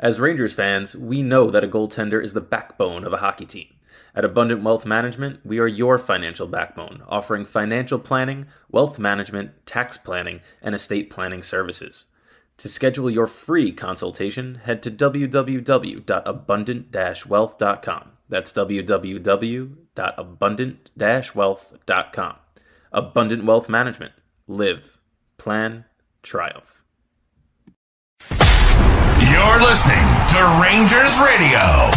As Rangers fans, we know that a goaltender is the backbone of a hockey team. At Abundant Wealth Management, we are your financial backbone, offering financial planning, wealth management, tax planning, and estate planning services. To schedule your free consultation, head to www.abundant-wealth.com. That's www.abundant-wealth.com. Abundant Wealth Management. Live, plan, triumph. You're listening to Rangers Radio,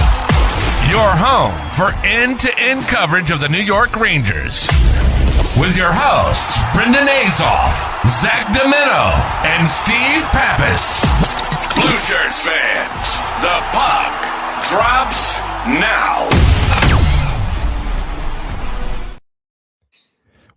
your home for end-to-end coverage of the New York Rangers. With your hosts, Brendan Azoff, Zach Domino, and Steve Pappas. Blue Shirts fans, the puck drops now.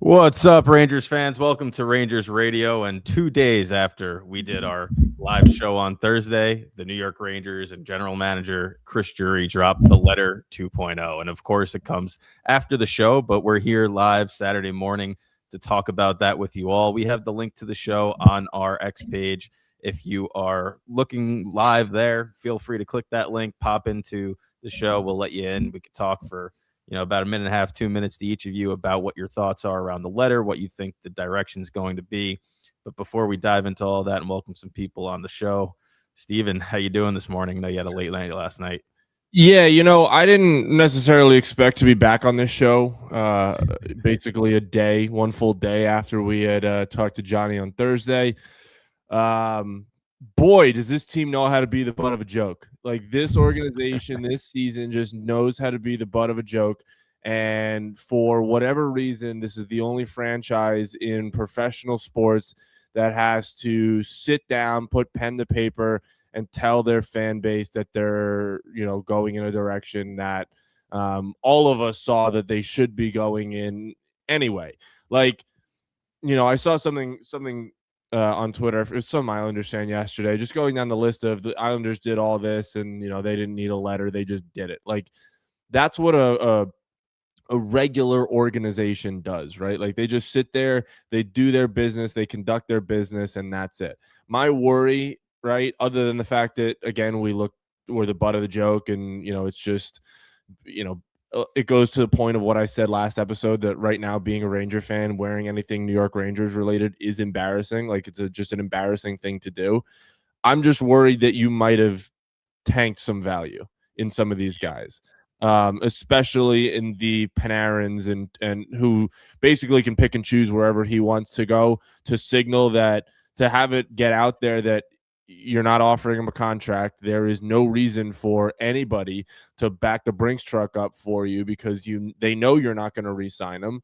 What's up, Rangers fans? Welcome to Rangers Radio. And 2 days after we did our live show on Thursday, the New York Rangers and general manager Chris Drury dropped the letter 2.0. And of course, it comes after the show, but we're here live Saturday morning to talk about that with you all. We have the link to the show on our X page. If you are looking live there, feel free to click that link, pop into the show. We'll let you in. We could talk for about a minute and a half, 2 minutes to each of you about what your thoughts are around the letter, what you think the direction is going to be. But before we dive into all that and welcome some people on the show, Steven, how you doing this morning? I know you had a late night last night. Yeah, I didn't necessarily expect to be back on this show. Basically one full day after we had talked to Johnny on Thursday. Boy, does this team know how to be the butt of a joke. Like, this organization this season just knows how to be the butt of a joke. And for whatever reason, this is the only franchise in professional sports that has to sit down, put pen to paper, and tell their fan base that they're, going in a direction that all of us saw that they should be going in anyway. Like, I saw something on Twitter. It was some Islanders fan yesterday, just going down the list of the Islanders did all this and, they didn't need a letter. They just did it. Like, that's what a regular organization does, right? Like, they just sit there, they do their business, they conduct their business, and that's it. My worry, right, other than the fact that, again, we're the butt of the joke, and, it's just, it goes to the point of what I said last episode, that right now, being a Ranger fan, wearing anything New York Rangers related is embarrassing. Like, it's just an embarrassing thing to do. I'm just worried that you might have tanked some value in some of these guys, especially in the Panarins and who basically can pick and choose wherever he wants to go, to signal that, to have it get out there that you're not offering him a contract. There is no reason for anybody to back the Brinks truck up for you, because they know you're not going to re-sign him.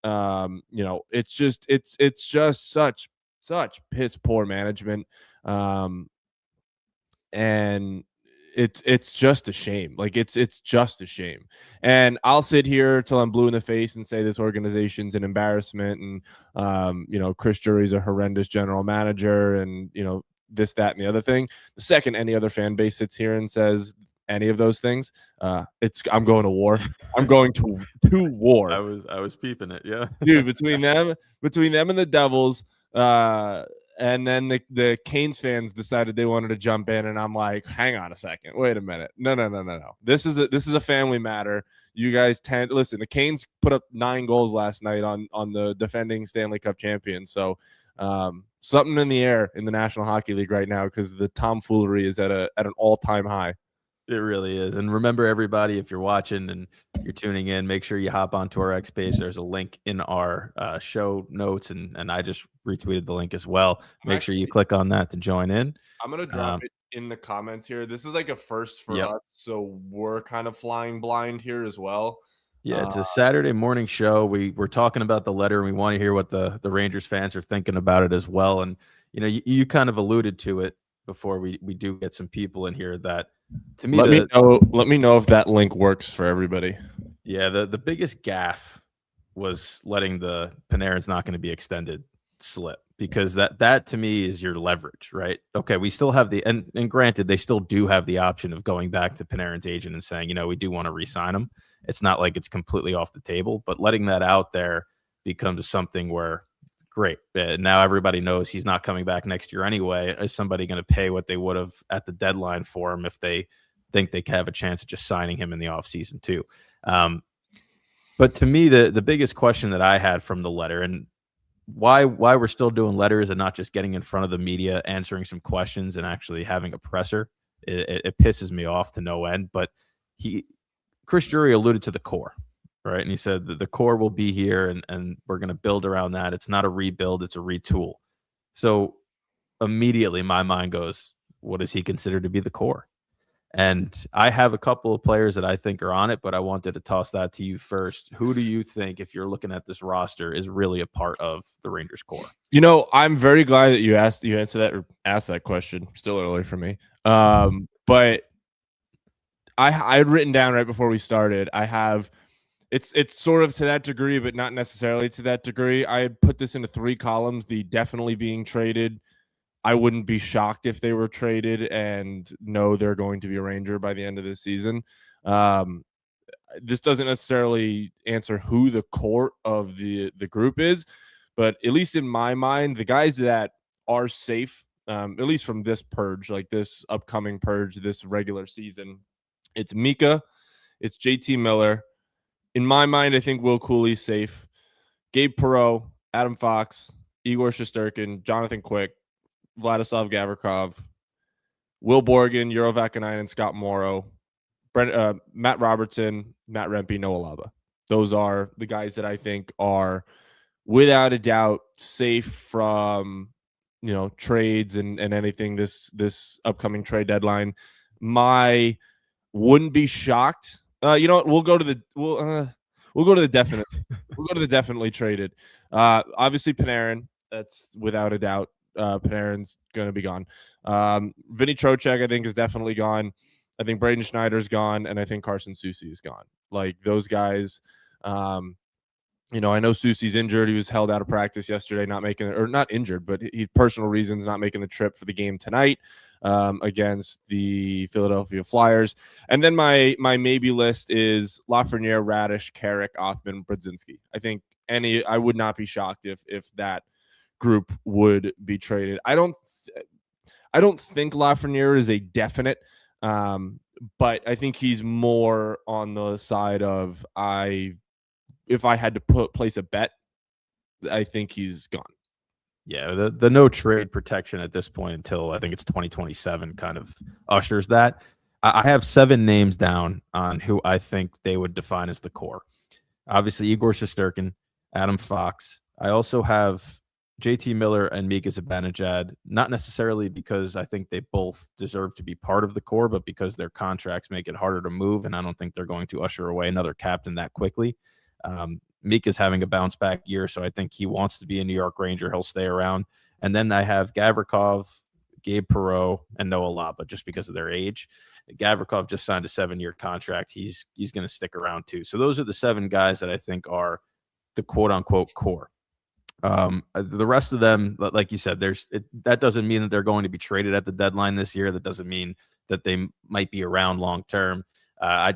It's just such piss poor management. And it's just a shame. Like, it's just a shame. And I'll sit here till I'm blue in the face and say this organization's an embarrassment, and Chris Drury's a horrendous general manager, and this, that, and the other thing. The second any other fan base sits here and says any of those things, I'm going to war. I'm going to war. I was peeping it, yeah. Dude, between them and the Devils, and then the Canes fans decided they wanted to jump in, and I'm like, hang on a second, wait a minute, no. This is a family matter. You guys listen. The Canes put up 9 goals last night on the defending Stanley Cup champions. So something in the air in the National Hockey League right now, because the tomfoolery is at an all-time high. It really is. And remember, everybody, if you're watching and you're tuning in, make sure you hop onto our X page. There's a link in our show notes, and I just retweeted the link as well. Make sure you click on that to join in. I'm going to drop it in the comments here. This is like a first for us, so we're kind of flying blind here as well. Yeah, it's a Saturday morning show. We're talking about the letter, and we want to hear what the Rangers fans are thinking about it as well. And, you kind of alluded to it before we do get some people in here that, to me, let me know if that link works for everybody. Yeah, the biggest gaffe was letting the Panarin's not going to be extended slip, because that to me is your leverage, right? Okay, we still have and granted, they still do have the option of going back to Panarin's agent and saying, we do want to re-sign him. It's not like it's completely off the table, but letting that out there becomes something where great. Now everybody knows he's not coming back next year anyway. Is somebody going to pay what they would have at the deadline for him if they think they can have a chance of just signing him in the offseason too? But to me, the biggest question that I had from the letter, and why we're still doing letters and not just getting in front of the media, answering some questions and actually having a presser, it pisses me off to no end. But Chris Drury alluded to the core, right? And he said that the core will be here and we're going to build around that. It's not a rebuild, it's a retool. So immediately my mind goes, what does he consider to be the core? And I have a couple of players that I think are on it, but I wanted to toss that to you first. Who do you think, if you're looking at this roster, is really a part of the Rangers core? You know, I'm very glad that you answered that or asked that question. Still early for me. But I had written down right before we started, I have it's sort of to that degree, but not necessarily to that degree. I had put this into 3 columns, the definitely being traded, I wouldn't be shocked if they were traded, and no, they're going to be a Ranger by the end of this season. This doesn't necessarily answer who the core of the group is, but at least in my mind, the guys that are safe, at least from this purge, like this upcoming purge, this regular season, it's Mika, it's JT Miller. In my mind, I think Will Cooley's safe. Gabe Perreault, Adam Fox, Igor Shesterkin, Jonathan Quick, Vladislav Gavrikov, Will Borgen, Euro Vakanainen, Scott Morrow, Matt Robertson, Matt Rempe, Noah Laba. Those are the guys that I think are, without a doubt, safe from trades and anything this upcoming trade deadline. My wouldn't be shocked. You know what? We'll go to the definite. We'll go to the definitely traded. Obviously Panarin. That's without a doubt. Panarin's going to be gone. Vinny Trocheck, I think, is definitely gone. I think Braden Schneider's gone, and I think Carson Soucy is gone. Like those guys, I know Soucy's injured. He was held out of practice yesterday, not injured, but he personal reasons not making the trip for the game tonight against the Philadelphia Flyers. And then my maybe list is Lafreniere, Radish, Carrick, Othman, Brodzinski. I think I would not be shocked if that group would be traded. I don't think Lafreniere is a definite, but I think he's more on the side of if I had to place a bet, I think he's gone. Yeah, the no trade protection at this point until I think it's 2027 kind of ushers that. I have 7 names down on who I think they would define as the core. Obviously, Igor Shesterkin, Adam Fox. I also have JT Miller and Mika Zibanejad, not necessarily because I think they both deserve to be part of the core, but because their contracts make it harder to move, and I don't think they're going to usher away another captain that quickly. Mika's having a bounce back year, so I think he wants to be a New York Ranger. He'll stay around. And then I have Gavrikov, Gabe Perreault, and Noah Laba just because of their age. Gavrikov just signed a 7-year contract. He's going to stick around too. So those are the 7 guys that I think are the quote-unquote core. The rest of them, like you said, that doesn't mean that they're going to be traded at the deadline this year. That doesn't mean that they might be around long term. I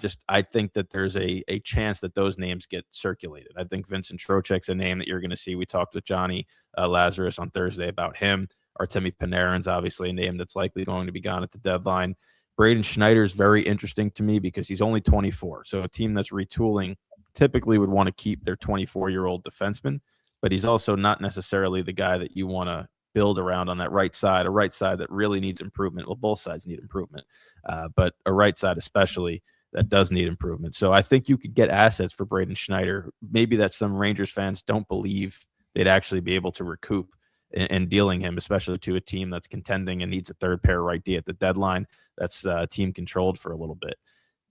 think that there's a chance that those names get circulated. I think Vincent Trocheck's a name that you're going to see. We talked with Johnny Lazarus on Thursday about him. Artemi Panarin's obviously a name that's likely going to be gone at the deadline. Braden Schneider is very interesting to me because he's only 24. So a team that's retooling typically would want to keep their 24-year-old defenseman, but he's also not necessarily the guy that you want to build around on that right side, a right side that really needs improvement. Well, both sides need improvement, but a right side especially that does need improvement. So I think you could get assets for Braden Schneider. Maybe that some Rangers fans don't believe they'd actually be able to recoup in dealing him, especially to a team that's contending and needs a third pair right D at the deadline. That's team controlled for a little bit.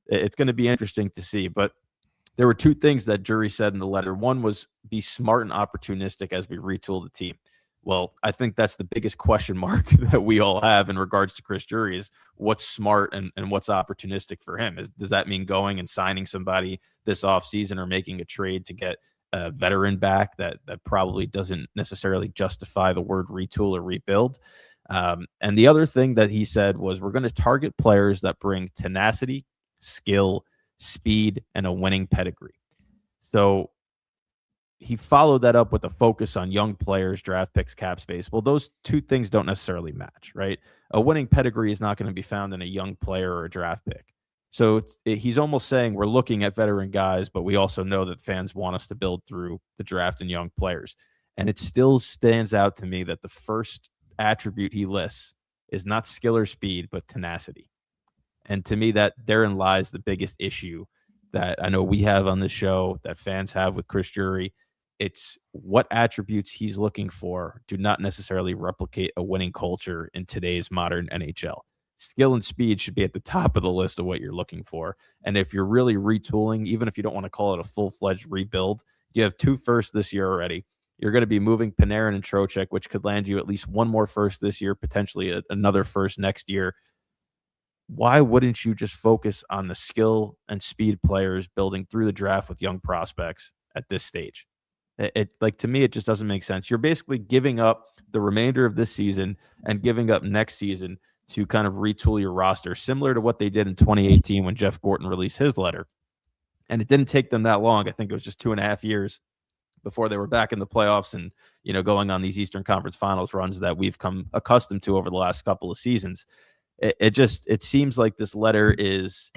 It's going to be interesting to see, but there were 2 things that Drury said in the letter. One was be smart and opportunistic as we retool the team. Well, I think that's the biggest question mark that we all have in regards to Chris Drury is what's smart and what's opportunistic for him. Does that mean going and signing somebody this offseason or making a trade to get a veteran back that probably doesn't necessarily justify the word retool or rebuild? And the other thing that he said was we're going to target players that bring tenacity, skill, speed, and a winning pedigree. So he followed that up with a focus on young players, draft picks, cap space. Well, those two things don't necessarily match, right? A winning pedigree is not going to be found in a young player or a draft pick. So he's almost saying we're looking at veteran guys, but we also know that fans want us to build through the draft and young players. And it still stands out to me that the first attribute he lists is not skill or speed, but tenacity. And to me, that therein lies the biggest issue that I know we have on this show, that fans have with Chris Drury. It's what attributes he's looking for do not necessarily replicate a winning culture in today's modern NHL. Skill and speed should be at the top of the list of what you're looking for. And if you're really retooling, even if you don't want to call it a full-fledged rebuild, you have 2 firsts this year already. You're going to be moving Panarin and Trocheck, which could land you at least 1 more first this year, potentially another first next year. Why wouldn't you just focus on the skill and speed players building through the draft with young prospects at this stage? Like, to me, it just doesn't make sense. You're basically giving up the remainder of this season and giving up next season to kind of retool your roster, similar to what they did in 2018 when Jeff Gorton released his letter. And it didn't take them that long. I think it was just 2.5 years before they were back in the playoffs and, going on these Eastern Conference Finals runs that we've come accustomed to over the last couple of seasons. It seems like this letter is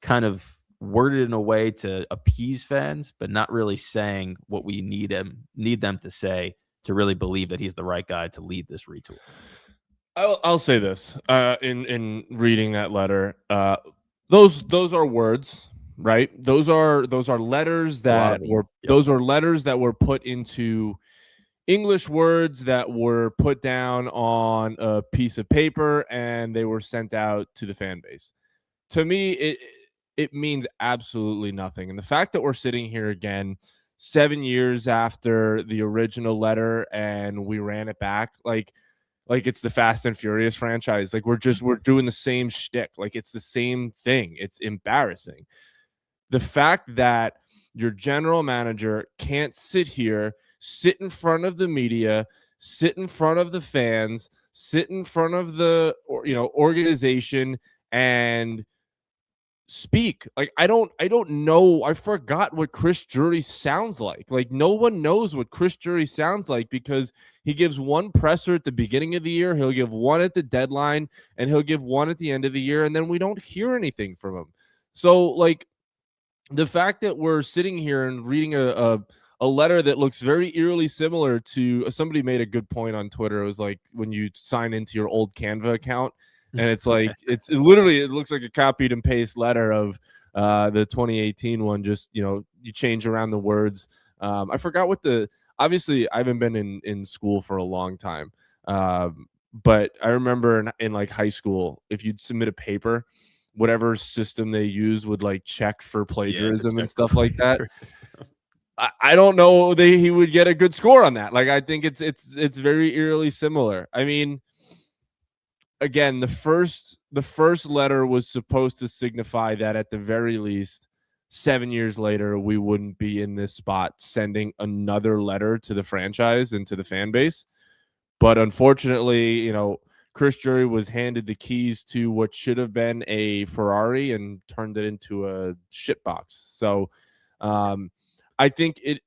kind of worded in a way to appease fans, but not really saying what we need them to say to really believe that he's the right guy to lead this retool. I'll say this in reading that letter. Those are words, right? Those are letters that those are letters that were put into English words that were put down on a piece of paper and they were sent out to the fan base. To me, it means absolutely nothing. And the fact that we're sitting here again 7 years after the original letter and we ran it back, like it's the Fast and Furious franchise. Like we're doing the same shtick. Like it's the same thing. It's embarrassing. The fact that your general manager can't sit in front of the media, sit in front of the fans, sit in front of the organization and speak. Like I don't know. I forgot what Chris Drury sounds like. Like no one knows what Chris Drury sounds like because he gives one presser at the beginning of the year, he'll give one at the deadline, and he'll give one at the end of the year, and then we don't hear anything from him. So like the fact that we're sitting here and reading a letter that looks very eerily similar to somebody made a good point on Twitter. It was like when you sign into your old Canva account and it's like, it looks like a copied and paste letter of the 2018 one. Just, you change around the words. I forgot obviously I haven't been in school for a long time. But I remember in like high school, if you'd submit a paper, whatever system they use would like check for plagiarism and stuff like that. I don't know he would get a good score on that. Like I think it's very eerily similar. I mean, again, the first letter was supposed to signify that at the very least 7 years later we wouldn't be in this spot sending another letter to the franchise and to the fan base. But unfortunately, Chris Drury was handed the keys to what should have been a Ferrari and turned it into a shitbox. So I think it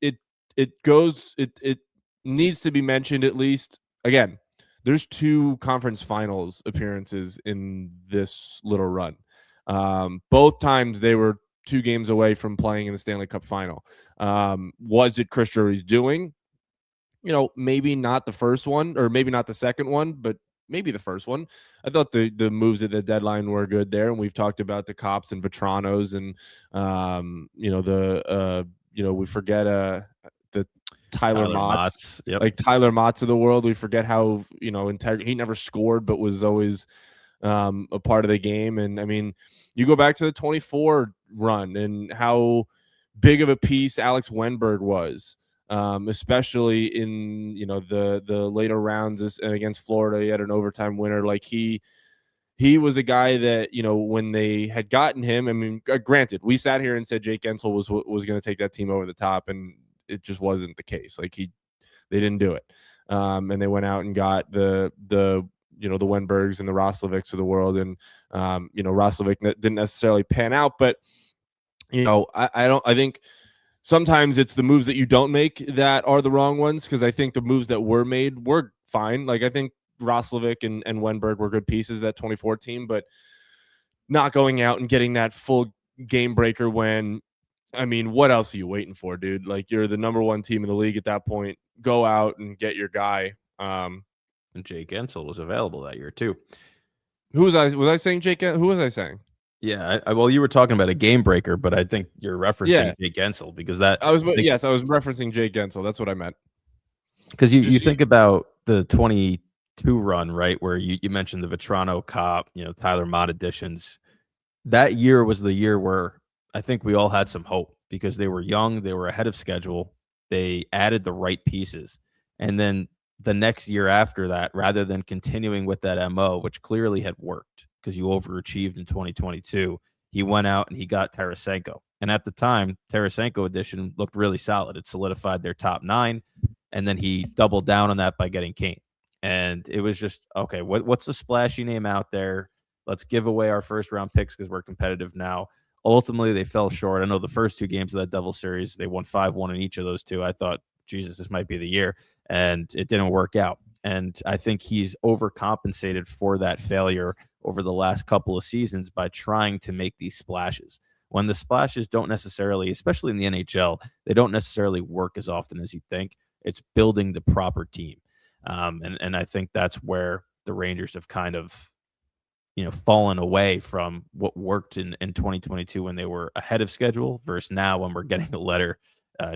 needs to be mentioned at least. Again, there's 2 conference finals appearances in this little run. Both times they were 2 games away from playing in the Stanley Cup final. Was it Chris Drury's doing? Maybe not the first one, or maybe not the second one, but maybe the first one. I thought the moves at the deadline were good there, and we've talked about the Cops and Vetranos and we forget the Tyler Motts. Yep. Like Tyler Motts of the world. We forget how he never scored but was always a part of the game. And I mean, you go back to the 24 run and how big of a piece Alex Wenberg was. Especially in the later rounds and against Florida. He had an overtime winner. Like he was a guy that when they had gotten him, I mean, granted, we sat here and said Jake Gensel was going to take that team over the top, and it just wasn't the case. Like they didn't do it, and they went out and got the Wenbergs and the Roslovics of the world, and Roslovic didn't necessarily pan out, but I think sometimes it's the moves that you don't make that are the wrong ones, because I think the moves that were made were fine. Like, I think Roslovic and Wenberg were good pieces of that 2014, but not going out and getting that full game breaker when, I mean, what else are you waiting for, dude? Like, you're the number one team in the league at that point. Go out and get your guy. And Jake Gensel was available that year too. Who was I? Was I saying Jake? Who was I saying? Yeah, well, you were talking about a game breaker, but I think you're referencing Jake Gensel because that I was referencing Jake Gensel. That's what I meant. Because you think about the 22 run, right, where you mentioned the Vetrano, Cop, Tyler Mott additions. That year was the year where I think we all had some hope because they were young, they were ahead of schedule, they added the right pieces. And then the next year after that, rather than continuing with that MO, which clearly had worked because you overachieved in 2022, he went out and he got Tarasenko. And at the time, Tarasenko addition looked really solid. It solidified their top 9. And then he doubled down on that by getting Kane. And it was just, okay, what's the splashy name out there? Let's give away our first round picks because we're competitive now. Ultimately, they fell short. I know the first 2 games of that Devil series, they won 5-1 in each of those 2. I thought, Jesus, this might be the year. And it didn't work out. And I think he's overcompensated for that failure over the last couple of seasons by trying to make these splashes. When the splashes don't necessarily, especially in the NHL, they don't necessarily work as often as you think. It's building the proper team. And I think that's where the Rangers have kind of, fallen away from what worked in 2022 when they were ahead of schedule versus now when we're getting a letter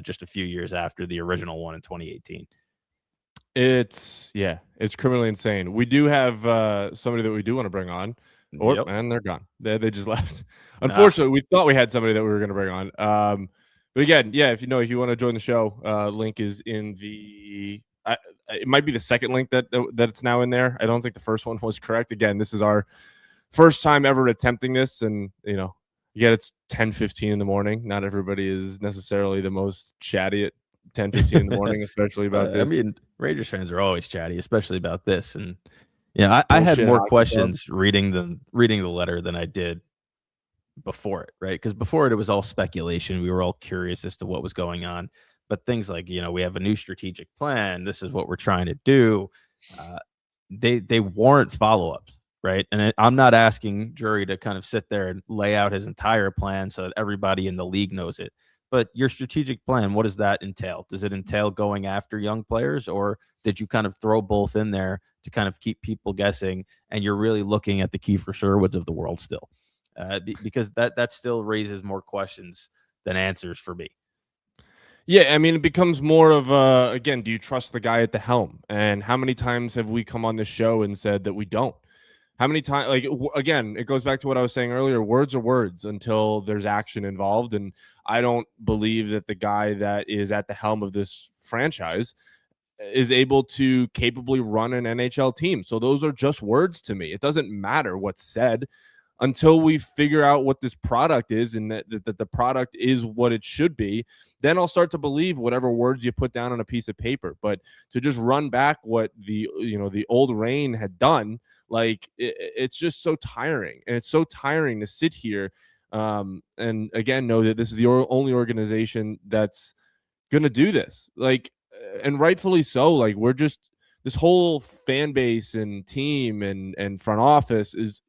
just a few years after the original one in 2018. It's criminally insane. We do have somebody that we do want to bring on. And they're gone. They just left. Unfortunately, we thought we had somebody that we were going to bring on. But again, if you want to join the show, link is in the. It might be the second link that it's now in there. I don't think the first one was correct. Again, this is our first time ever attempting this, and it's 10:15 in the morning. Not everybody is necessarily the most chatty at 10:15 in the morning, especially about this. I mean, Rangers fans are always chatty, especially about this. And I had more questions reading the letter than I did before it, right? Because before it was all speculation. We were all curious as to what was going on. But things like, we have a new strategic plan. This is what we're trying to do. They warrant follow-ups, right? And I'm not asking Drury to kind of sit there and lay out his entire plan so that everybody in the league knows it. But your strategic plan, what does that entail? Does it entail going after young players, or did you kind of throw both in there to kind of keep people guessing, and you're really looking at the Kiefer Sherwoods of the world still? Because that still raises more questions than answers for me. Yeah, I mean, it becomes more of again, do you trust the guy at the helm? And how many times have we come on this show and said that we don't? How many times, again, it goes back to what I was saying earlier, words are words until there's action involved. And I don't believe that the guy that is at the helm of this franchise is able to capably run an NHL team. So those are just words to me. It doesn't matter what's said until we figure out what this product is, and that the product is what it should be. Then I'll start to believe whatever words you put down on a piece of paper. But to just run back what the old Reign had done, it's just so tiring. And it's so tiring to sit here and again know that this is the only organization that's gonna do this. And rightfully so. We're just, this whole fan base and team and front office is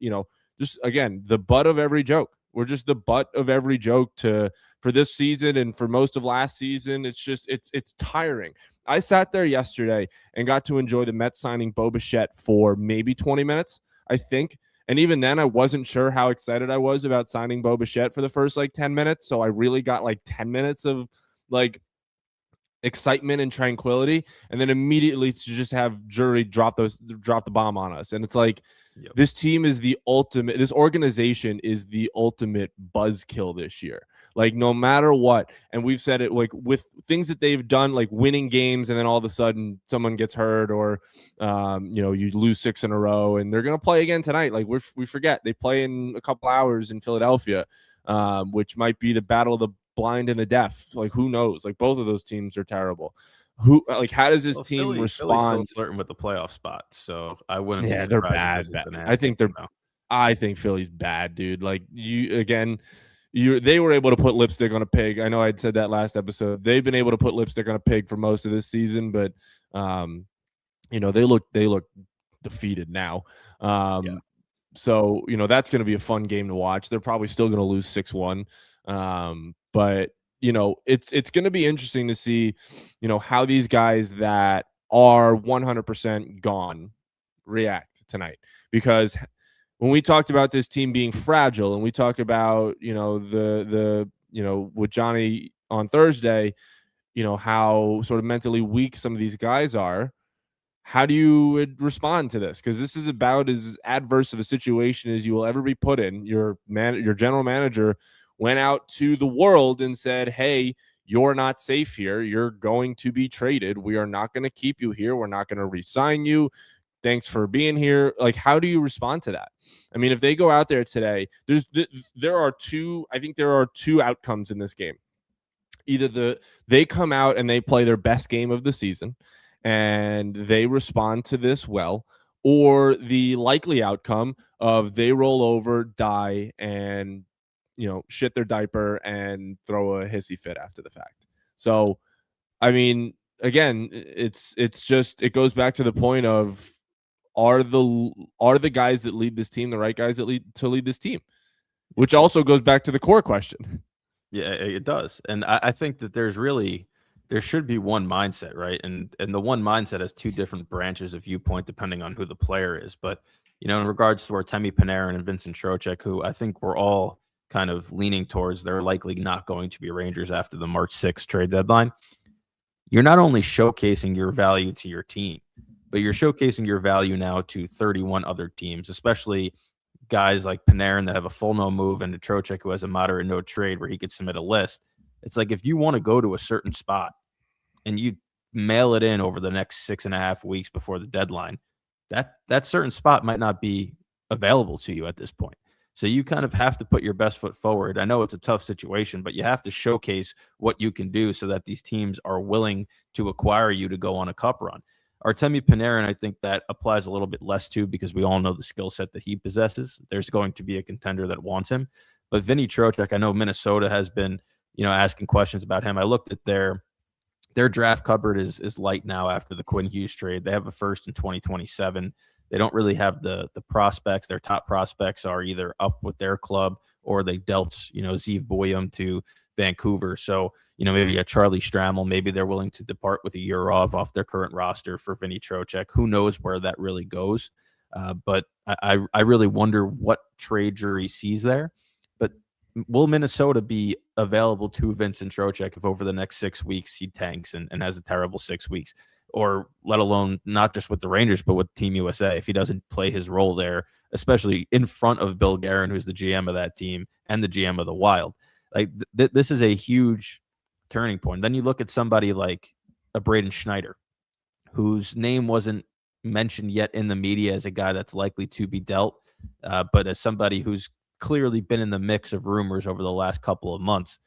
just, again, the butt of every joke. We're just the butt of every joke for this season and for most of last season. It's just, it's tiring. I sat there yesterday and got to enjoy the Mets signing Bo Bichette for maybe 20 minutes, I think. And even then, I wasn't sure how excited I was about signing Bo Bichette for the first 10 minutes. So I really got 10 minutes of excitement and tranquility, and then immediately to just have Drury drop the bomb on us. And it's this team is the ultimate, this organization is the ultimate buzzkill this year. No matter what, and we've said it, with things that they've done, winning games, and then all of a sudden someone gets hurt, or you lose 6 in a row, and they're gonna play again tonight. We forget they play in a couple hours in Philadelphia, which might be the battle of the blind and the deaf. Who knows? Both of those teams are terrible. How does this team respond? Philly's still flirting with the playoff spot, so I wouldn't. Yeah, they're bad. I think Philly's bad, dude. they were able to put lipstick on a pig. I know I'd said that last episode. They've been able to put lipstick on a pig for most of this season, but they look defeated now. So that's going to be a fun game to watch. They're probably still going to lose 6-1, but it's going to be interesting to see how these guys that are 100% gone react tonight, because when we talked about this team being fragile and we talk about, with Johnny on Thursday, how sort of mentally weak some of these guys are, how do you respond to this? Because this is about as adverse of a situation as you will ever be put in. Your general manager went out to the world and said, hey, you're not safe here. You're going to be traded. We are not going to keep you here. We're not going to re-sign you. Thanks for being here. Like, how do you respond to that? I mean, if they go out there today, there are two outcomes in this game. Either they come out and they play their best game of the season and they respond to this well, or the likely outcome of they roll over, die, and shit their diaper and throw a hissy fit after the fact. So, I mean, again, it goes back to the point of, are the guys that lead this team the right guys that lead this team? Which also goes back to the core question. Yeah, it does. And I think that there should be one mindset, right? And the one mindset has two different branches of viewpoint depending on who the player is. But, in regards to Artemi Panarin and Vincent Trocheck, who I think we're all kind of leaning towards, they're likely not going to be Rangers after the March 6th trade deadline. You're not only showcasing your value to your team, but you're showcasing your value now to 31 other teams, especially guys like Panarin that have a full no move and Trocheck who has a moderate no trade where he could submit a list. It's like, if you want to go to a certain spot and you mail it in over the next 6.5 weeks before the deadline, that certain spot might not be available to you at this point. So you kind of have to put your best foot forward. I know it's a tough situation, but you have to showcase what you can do so that these teams are willing to acquire you to go on a cup run. Artemi Panarin, I think that applies a little bit less to, because we all know the skill set that he possesses. There's going to be a contender that wants him. But Vinny Trocheck, I know Minnesota has been, asking questions about him. I looked at their draft cupboard is light now after the Quinn Hughes trade. They have a first in 2027. They don't really have the prospects. Their top prospects are either up with their club or they dealt, Zeev Boyum to Vancouver. So, maybe a Charlie Stramel, maybe they're willing to depart with a Yurov off their current roster for Vinny Trocheck. Who knows where that really goes? But I really wonder what trade Drury sees there. But will Minnesota be available to Vincent Trocheck if over the next 6 weeks he tanks and has a terrible 6 weeks? Or let alone not just with the Rangers, but with Team USA, if he doesn't play his role there, especially in front of Bill Guerin, who's the GM of that team and the GM of the Wild. Like this is a huge turning point. Then you look at somebody like a Braden Schneider, whose name wasn't mentioned yet in the media as a guy that's likely to be dealt, but as somebody who's clearly been in the mix of rumors over the last couple of months.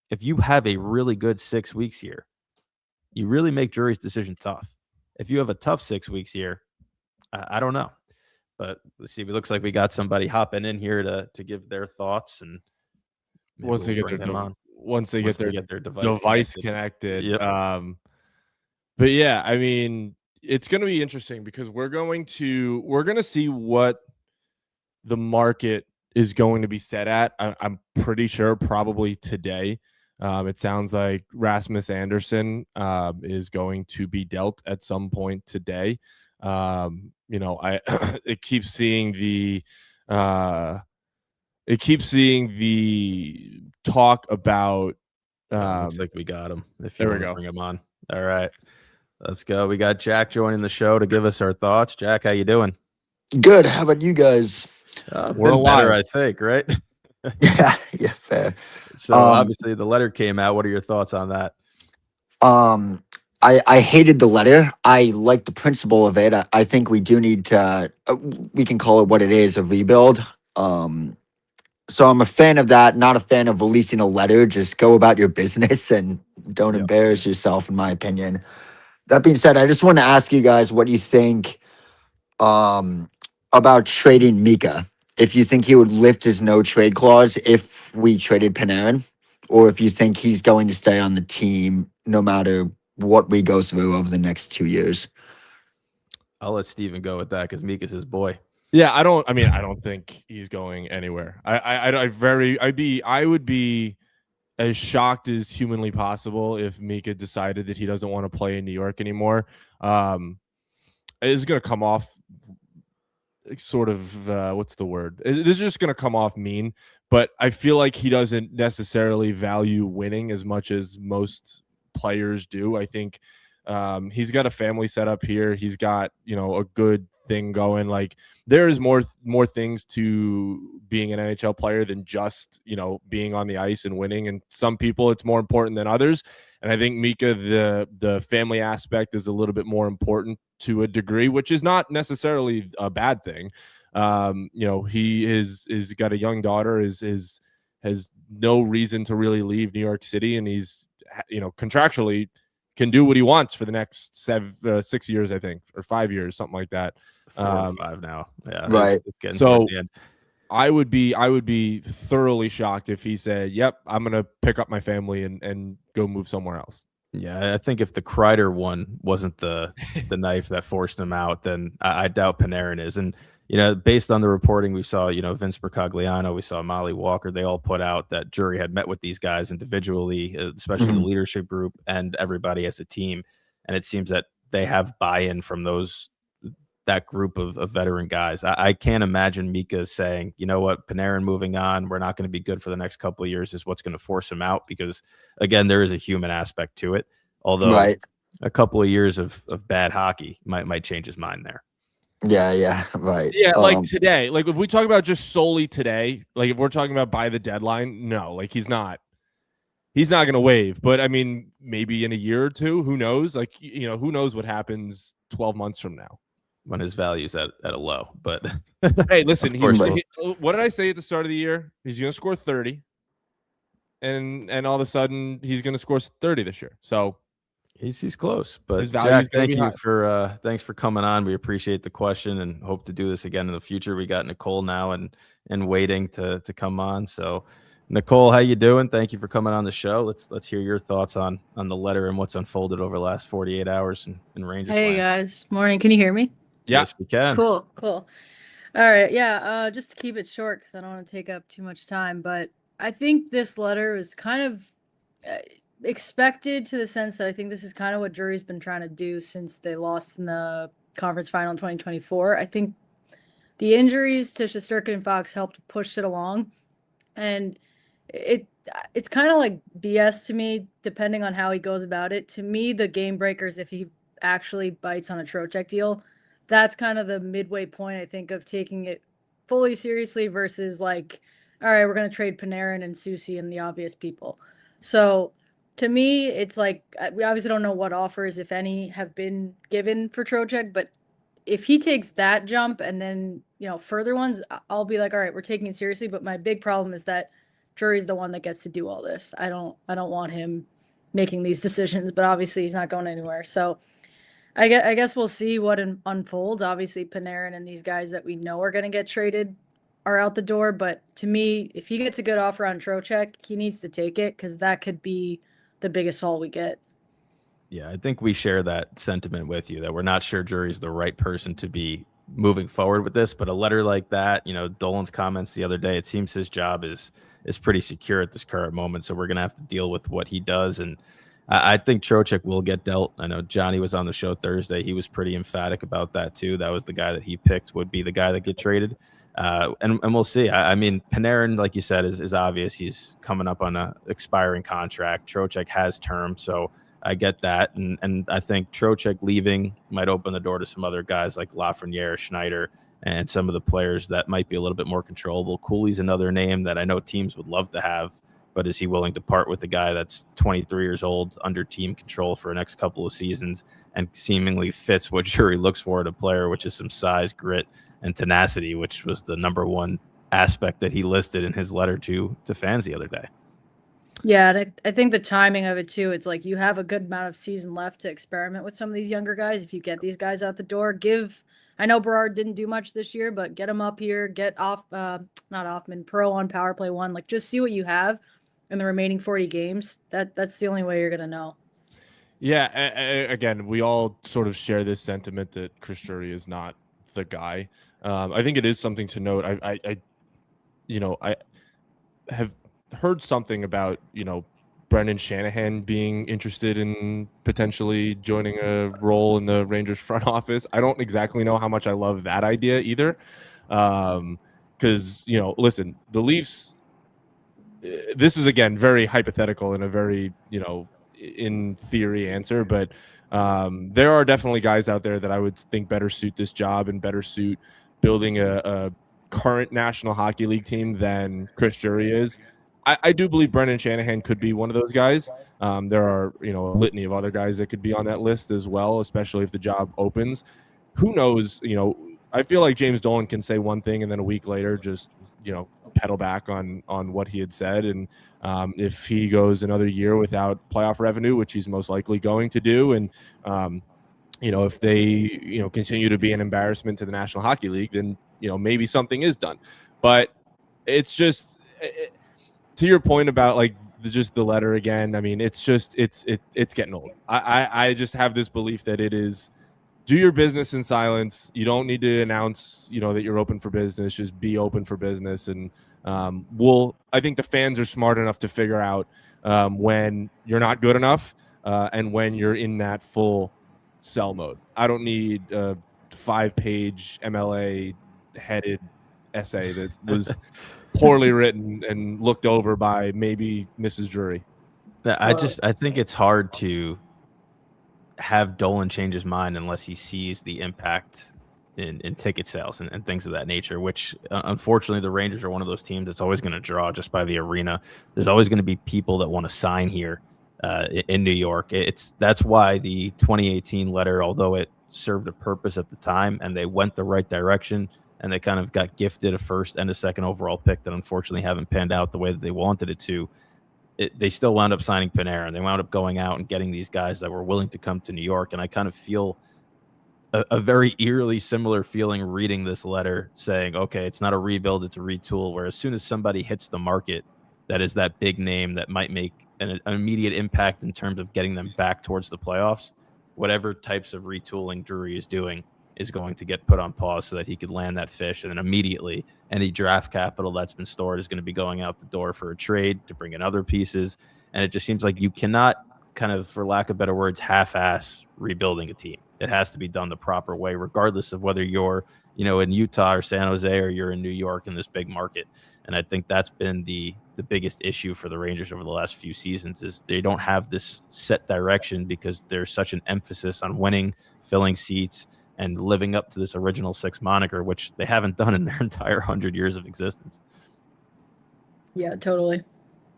If you have a really good 6 weeks here, you really make Drury's decision tough. If you have a tough 6 weeks here, I don't know. But let's see. It looks like we got somebody hopping in here to give their thoughts, and once they get their device connected. Yep. But yeah, I mean, it's going to be interesting because we're going to see what the market is going to be set at. I'm pretty sure probably today. It sounds like Rasmus Anderson is going to be dealt at some point today. It keeps seeing the talk about. Looks like we got him. If you there we go. Bring him on. All right, let's go. We got Jack joining the show to give us our thoughts. Jack, how you doing? Good. How about you guys? We're better, I think, right? yeah, fair. So obviously the letter came out. What are your thoughts on that? I hated the letter. I like the principle of it. I think we do need to, we can call it what it is, a rebuild. So I'm a fan of that, not a fan of releasing a letter. Just go about your business and don't embarrass yourself, in my opinion. That being said, I just want to ask you guys what you think about trading Mika. if you think he would lift his no trade clause if we traded Panarin, or if you think he's going to stay on the team no matter what we go through over the next 2 years. I'll let Steven go with that because Mika's his boy. Yeah, I don't think he's going anywhere. I would be as shocked as humanly possible if Mika decided that he doesn't want to play in New York anymore. It's going to come off sort of what's the word? This is just going to come off mean, but I feel like he doesn't necessarily value winning as much as most players do. I think he's got a family set up here. He's got, a good thing going. Like there's more things to being an NHL player than just, being on the ice and winning. And some people it's more important than others. And I think Mika, the family aspect is a little bit more important to a degree, which is not necessarily a bad thing. He is got a young daughter, has no reason to really leave New York City, and he's contractually can do what he wants for the next 6 years, I think, or 5 years, something like that. 4 or 5 now. Yeah. Right. It's getting So towards the end. I would be thoroughly shocked if he said, "Yep, I'm going to pick up my family and go move somewhere else." Yeah, I think if the Kreider one wasn't the knife that forced him out, then I doubt Panarin is. And based on the reporting we saw, Vince Bercogliano, we saw Molly Walker, they all put out that Drury had met with these guys individually, especially the leadership group and everybody as a team. And it seems that they have buy-in from that group of veteran guys. I can't imagine Mika saying, you know what, Panarin moving on, we're not going to be good for the next couple of years is what's going to force him out, because again, there is a human aspect to it. Although a couple of years of bad hockey might change his mind there. Yeah, right. Yeah, like today, like if we talk about just solely today, like if we're talking about by the deadline, no, like he's not going to waive. But I mean, maybe in a year or two, who knows? Like, who knows what happens 12 months from now when his value's at a low. But hey, listen, what did I say at the start of the year? He's going to score 30, and all of a sudden he's going to score 30 this year. So he's close. But Jack, thanks for coming on. We appreciate the question and hope to do this again in the future. We got Nicole now and waiting to come on. So Nicole, how you doing? Thank you for coming on the show. Let's hear your thoughts on the letter and what's unfolded over the last 48 hours in Rangers. Hey guys, morning. Can you hear me? Yeah. Yes, we can. Cool. All right. Yeah. Just to keep it short, because I don't want to take up too much time, but I think this letter is kind of expected, to the sense that I think this is kind of what Drury's been trying to do since they lost in the conference final in 2024. I think the injuries to Shesterkin and Fox helped push it along, and it's kind of like BS to me, depending on how he goes about it. To me, the game breakers, if he actually bites on a Trocheck deal, that's kind of the midway point, I think, of taking it fully seriously versus like, all right, we're going to trade Panarin and Susie and the obvious people. So to me, it's like, we obviously don't know what offers, if any, have been given for Trocheck, but if he takes that jump and then, further ones, I'll be like, all right, we're taking it seriously. But my big problem is that Drury's the one that gets to do all this. I don't want him making these decisions, but obviously he's not going anywhere. So I guess we'll see what unfolds. Obviously, Panarin and these guys that we know are going to get traded are out the door. But to me, if he gets a good offer on Trocheck, he needs to take it, because that could be the biggest haul we get. Yeah, I think we share that sentiment with you, that we're not sure Drury's the right person to be moving forward with this. But a letter like that, Dolan's comments the other day, it seems his job is pretty secure at this current moment. So we're going to have to deal with what he does. And I think Trocheck will get dealt. I know Johnny was on the show Thursday. He was pretty emphatic about that too. That was the guy that he picked would be the guy that get traded. And we'll see. I mean, Panarin, like you said, is obvious. He's coming up on a expiring contract. Trocheck has term, so I get that. And I think Trocheck leaving might open the door to some other guys like Lafreniere, Schneider, and some of the players that might be a little bit more controllable. Cooley's another name that I know teams would love to have, but is he willing to part with a guy that's 23 years old, under team control for the next couple of seasons, and seemingly fits what Drury looks for in a player, which is some size, grit, and tenacity, which was the number one aspect that he listed in his letter to fans the other day. Yeah, and I think the timing of it too, it's like you have a good amount of season left to experiment with some of these younger guys. If you get these guys out the door, give I know Berard didn't do much this year, but get him up here, get off, not Offman, Pro on power play 1. Like, just see what you have in the remaining 40 games. That's the only way you're gonna know. Yeah, again, we all sort of share this sentiment that Chris Drury is not the guy. I think it is something to note. I have heard something about, Brendan Shanahan being interested in potentially joining a role in the Rangers front office. I don't exactly know how much I love that idea either. Because, listen, the Leafs, this is, again, very hypothetical and a very, in theory answer, but there are definitely guys out there that I would think better suit this job and better suit building a current National Hockey League team than Chris Drury is. I do believe Brendan Shanahan could be one of those guys. There are, a litany of other guys that could be on that list as well, especially if the job opens. Who knows? I feel like James Dolan can say one thing and then a week later just, pedal back on what he had said. And if he goes another year without playoff revenue, which he's most likely going to do, and if they continue to be an embarrassment to the National Hockey League, then maybe something is done. But it's just to your point about like just the letter again. I mean, it's getting old. I just have this belief that it is. Do your business in silence. You don't need to announce, that you're open for business. Just be open for business. And I think the fans are smart enough to figure out when you're not good enough and when you're in that full sell mode. I don't need a 5-page MLA-headed essay that was poorly written and looked over by maybe Mrs. Drury. I think it's hard to have Dolan change his mind unless he sees the impact in ticket sales and things of that nature, which unfortunately the Rangers are one of those teams that's always going to draw just by the arena. There's always going to be people that want to sign here in New York. That's why the 2018 letter, although it served a purpose at the time and they went the right direction and they kind of got gifted a first and a second overall pick that unfortunately haven't panned out the way that they wanted it to. They still wound up signing Panarin. They wound up going out and getting these guys that were willing to come to New York. And I kind of feel a very eerily similar feeling reading this letter saying, okay, it's not a rebuild, it's a retool, where as soon as somebody hits the market, that is that big name that might make an immediate impact in terms of getting them back towards the playoffs, whatever types of retooling Drury is doing is going to get put on pause so that he could land that fish. And then immediately any draft capital that's been stored is going to be going out the door for a trade to bring in other pieces. And it just seems like you cannot kind of, for lack of better words, half-ass rebuilding a team. It has to be done the proper way, regardless of whether you're, in Utah or San Jose or you're in New York in this big market. And I think that's been the biggest issue for the Rangers over the last few seasons is they don't have this set direction because there's such an emphasis on winning, filling seats, and living up to this original six moniker, which they haven't done in their entire 100 years of existence. Yeah, totally.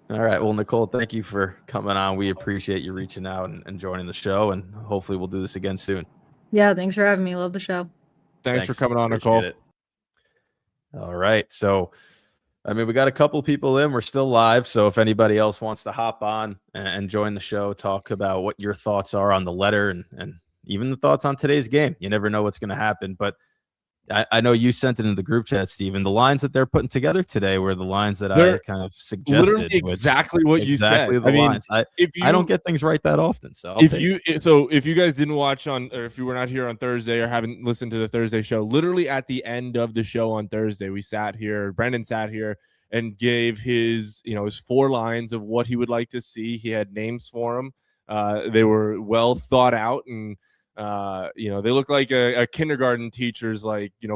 All right. Well, Nicole, thank you for coming on. We appreciate you reaching out and joining the show, and hopefully we'll do this again soon. Yeah, thanks for having me. Love the show. Thanks for coming on, Nicole. It. All right. So, we got a couple people in. We're still live. So if anybody else wants to hop on and join the show, talk about what your thoughts are on the letter and even the thoughts on today's game. You never know what's going to happen. But I know you sent it in the group chat, Steven. The lines that they're putting together today were the lines that I kind of suggested. Literally exactly what you said. The lines. I don't get things right that often. So if you guys didn't watch on, or if you were not here on Thursday or haven't listened to the Thursday show, literally at the end of the show on Thursday, Brendan sat here and gave his 4 lines of what he would like to see. He had names for them. They were well thought out, and they look like a kindergarten teacher's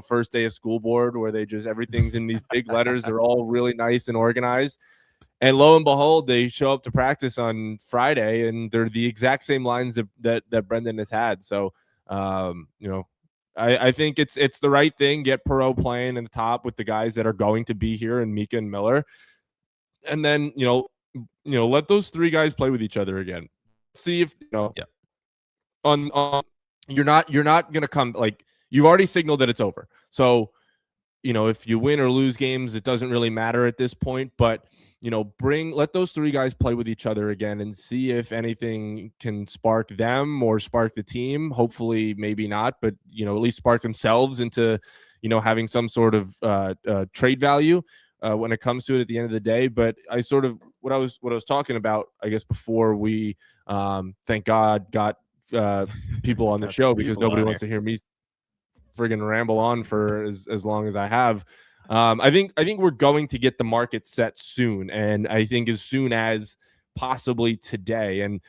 first day of school board, where they just everything's in these big letters. They're all really nice and organized. And lo and behold, they show up to practice on Friday, and they're the exact same lines that Brendan has had. So, I think it's the right thing. Get Perreault playing in the top with the guys that are going to be here, and Mika and Miller, and then let those 3 guys play with each other again. See if on you're not gonna come, you've already signaled that it's over. So if you win or lose games, it doesn't really matter at this point. But let those three guys play with each other again and see if anything can spark them or spark the team. Hopefully, maybe not, but at least spark themselves into having some sort of trade value when it comes to it at the end of the day. But I sort of what I was talking about, I guess, before we thank God got people on the show, because nobody wants to hear me friggin' ramble on for as long as I have. I think we're going to get the market set soon, and I think as soon as possibly today. And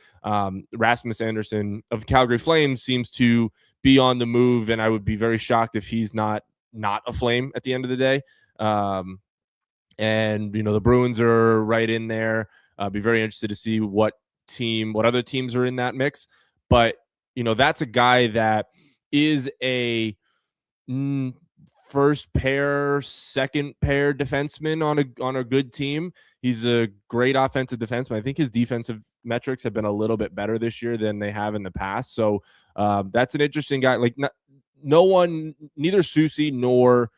Rasmus Andersson of Calgary Flames seems to be on the move, and I would be very shocked if he's not a Flame at the end of the day. And the Bruins are right in there. Be very interested to see what other teams are in that mix. But that's a guy that is a first pair, second pair defenseman on a good team. He's a great offensive defenseman. I think his defensive metrics have been a little bit better this year than they have in the past. So that's an interesting guy. Like neither Susie nor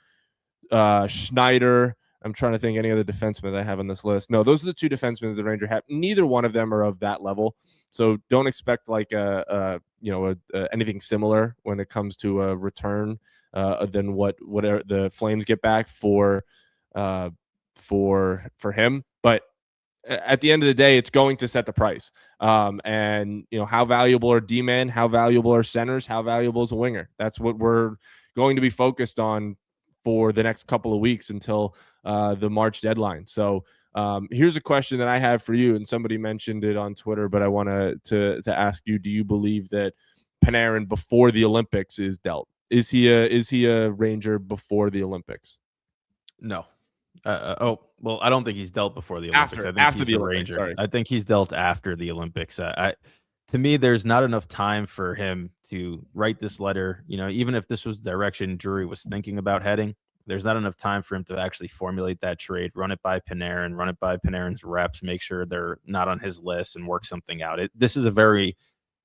Schneider. I'm trying to think any other defensemen that I have on this list. No, those are the two defensemen that the Ranger have. Neither one of them are of that level. So don't expect like anything similar when it comes to a return than whatever the Flames get back for him. But at the end of the day, it's going to set the price. And how valuable are D-men? How valuable are centers? How valuable is a winger? That's what we're going to be focused on for the next couple of weeks until the March deadline. So here's a question that I have for you, and somebody mentioned it on Twitter, but I want to ask you: do you believe that Panarin before the Olympics is dealt? Is he a Ranger before the Olympics? No. Well, I don't think he's dealt before the Olympics. I think after he's the a Olympics, Ranger. sorry. I think he's dealt after the Olympics. To me, there's not enough time for him to write this letter. Even if this was the direction Drury was thinking about heading, there's not enough time for him to actually formulate that trade, run it by Panarin, run it by Panarin's reps, make sure they're not on his list, and work something out. This is a very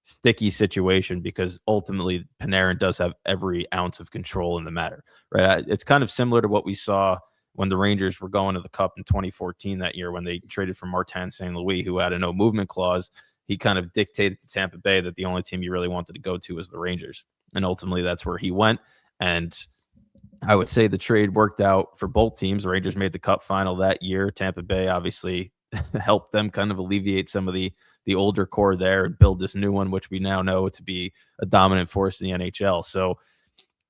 sticky situation because ultimately Panarin does have every ounce of control in the matter, right? It's kind of similar to what we saw when the Rangers were going to the Cup in 2014 that year when they traded for Martin St. Louis, who had a no movement clause. He kind of dictated to Tampa Bay that the only team you really wanted to go to was the Rangers. And ultimately that's where he went. And I would say the trade worked out for both teams. The Rangers made the Cup final that year. Tampa Bay obviously helped them kind of alleviate some of the older core there and build this new one, which we now know to be a dominant force in the NHL. So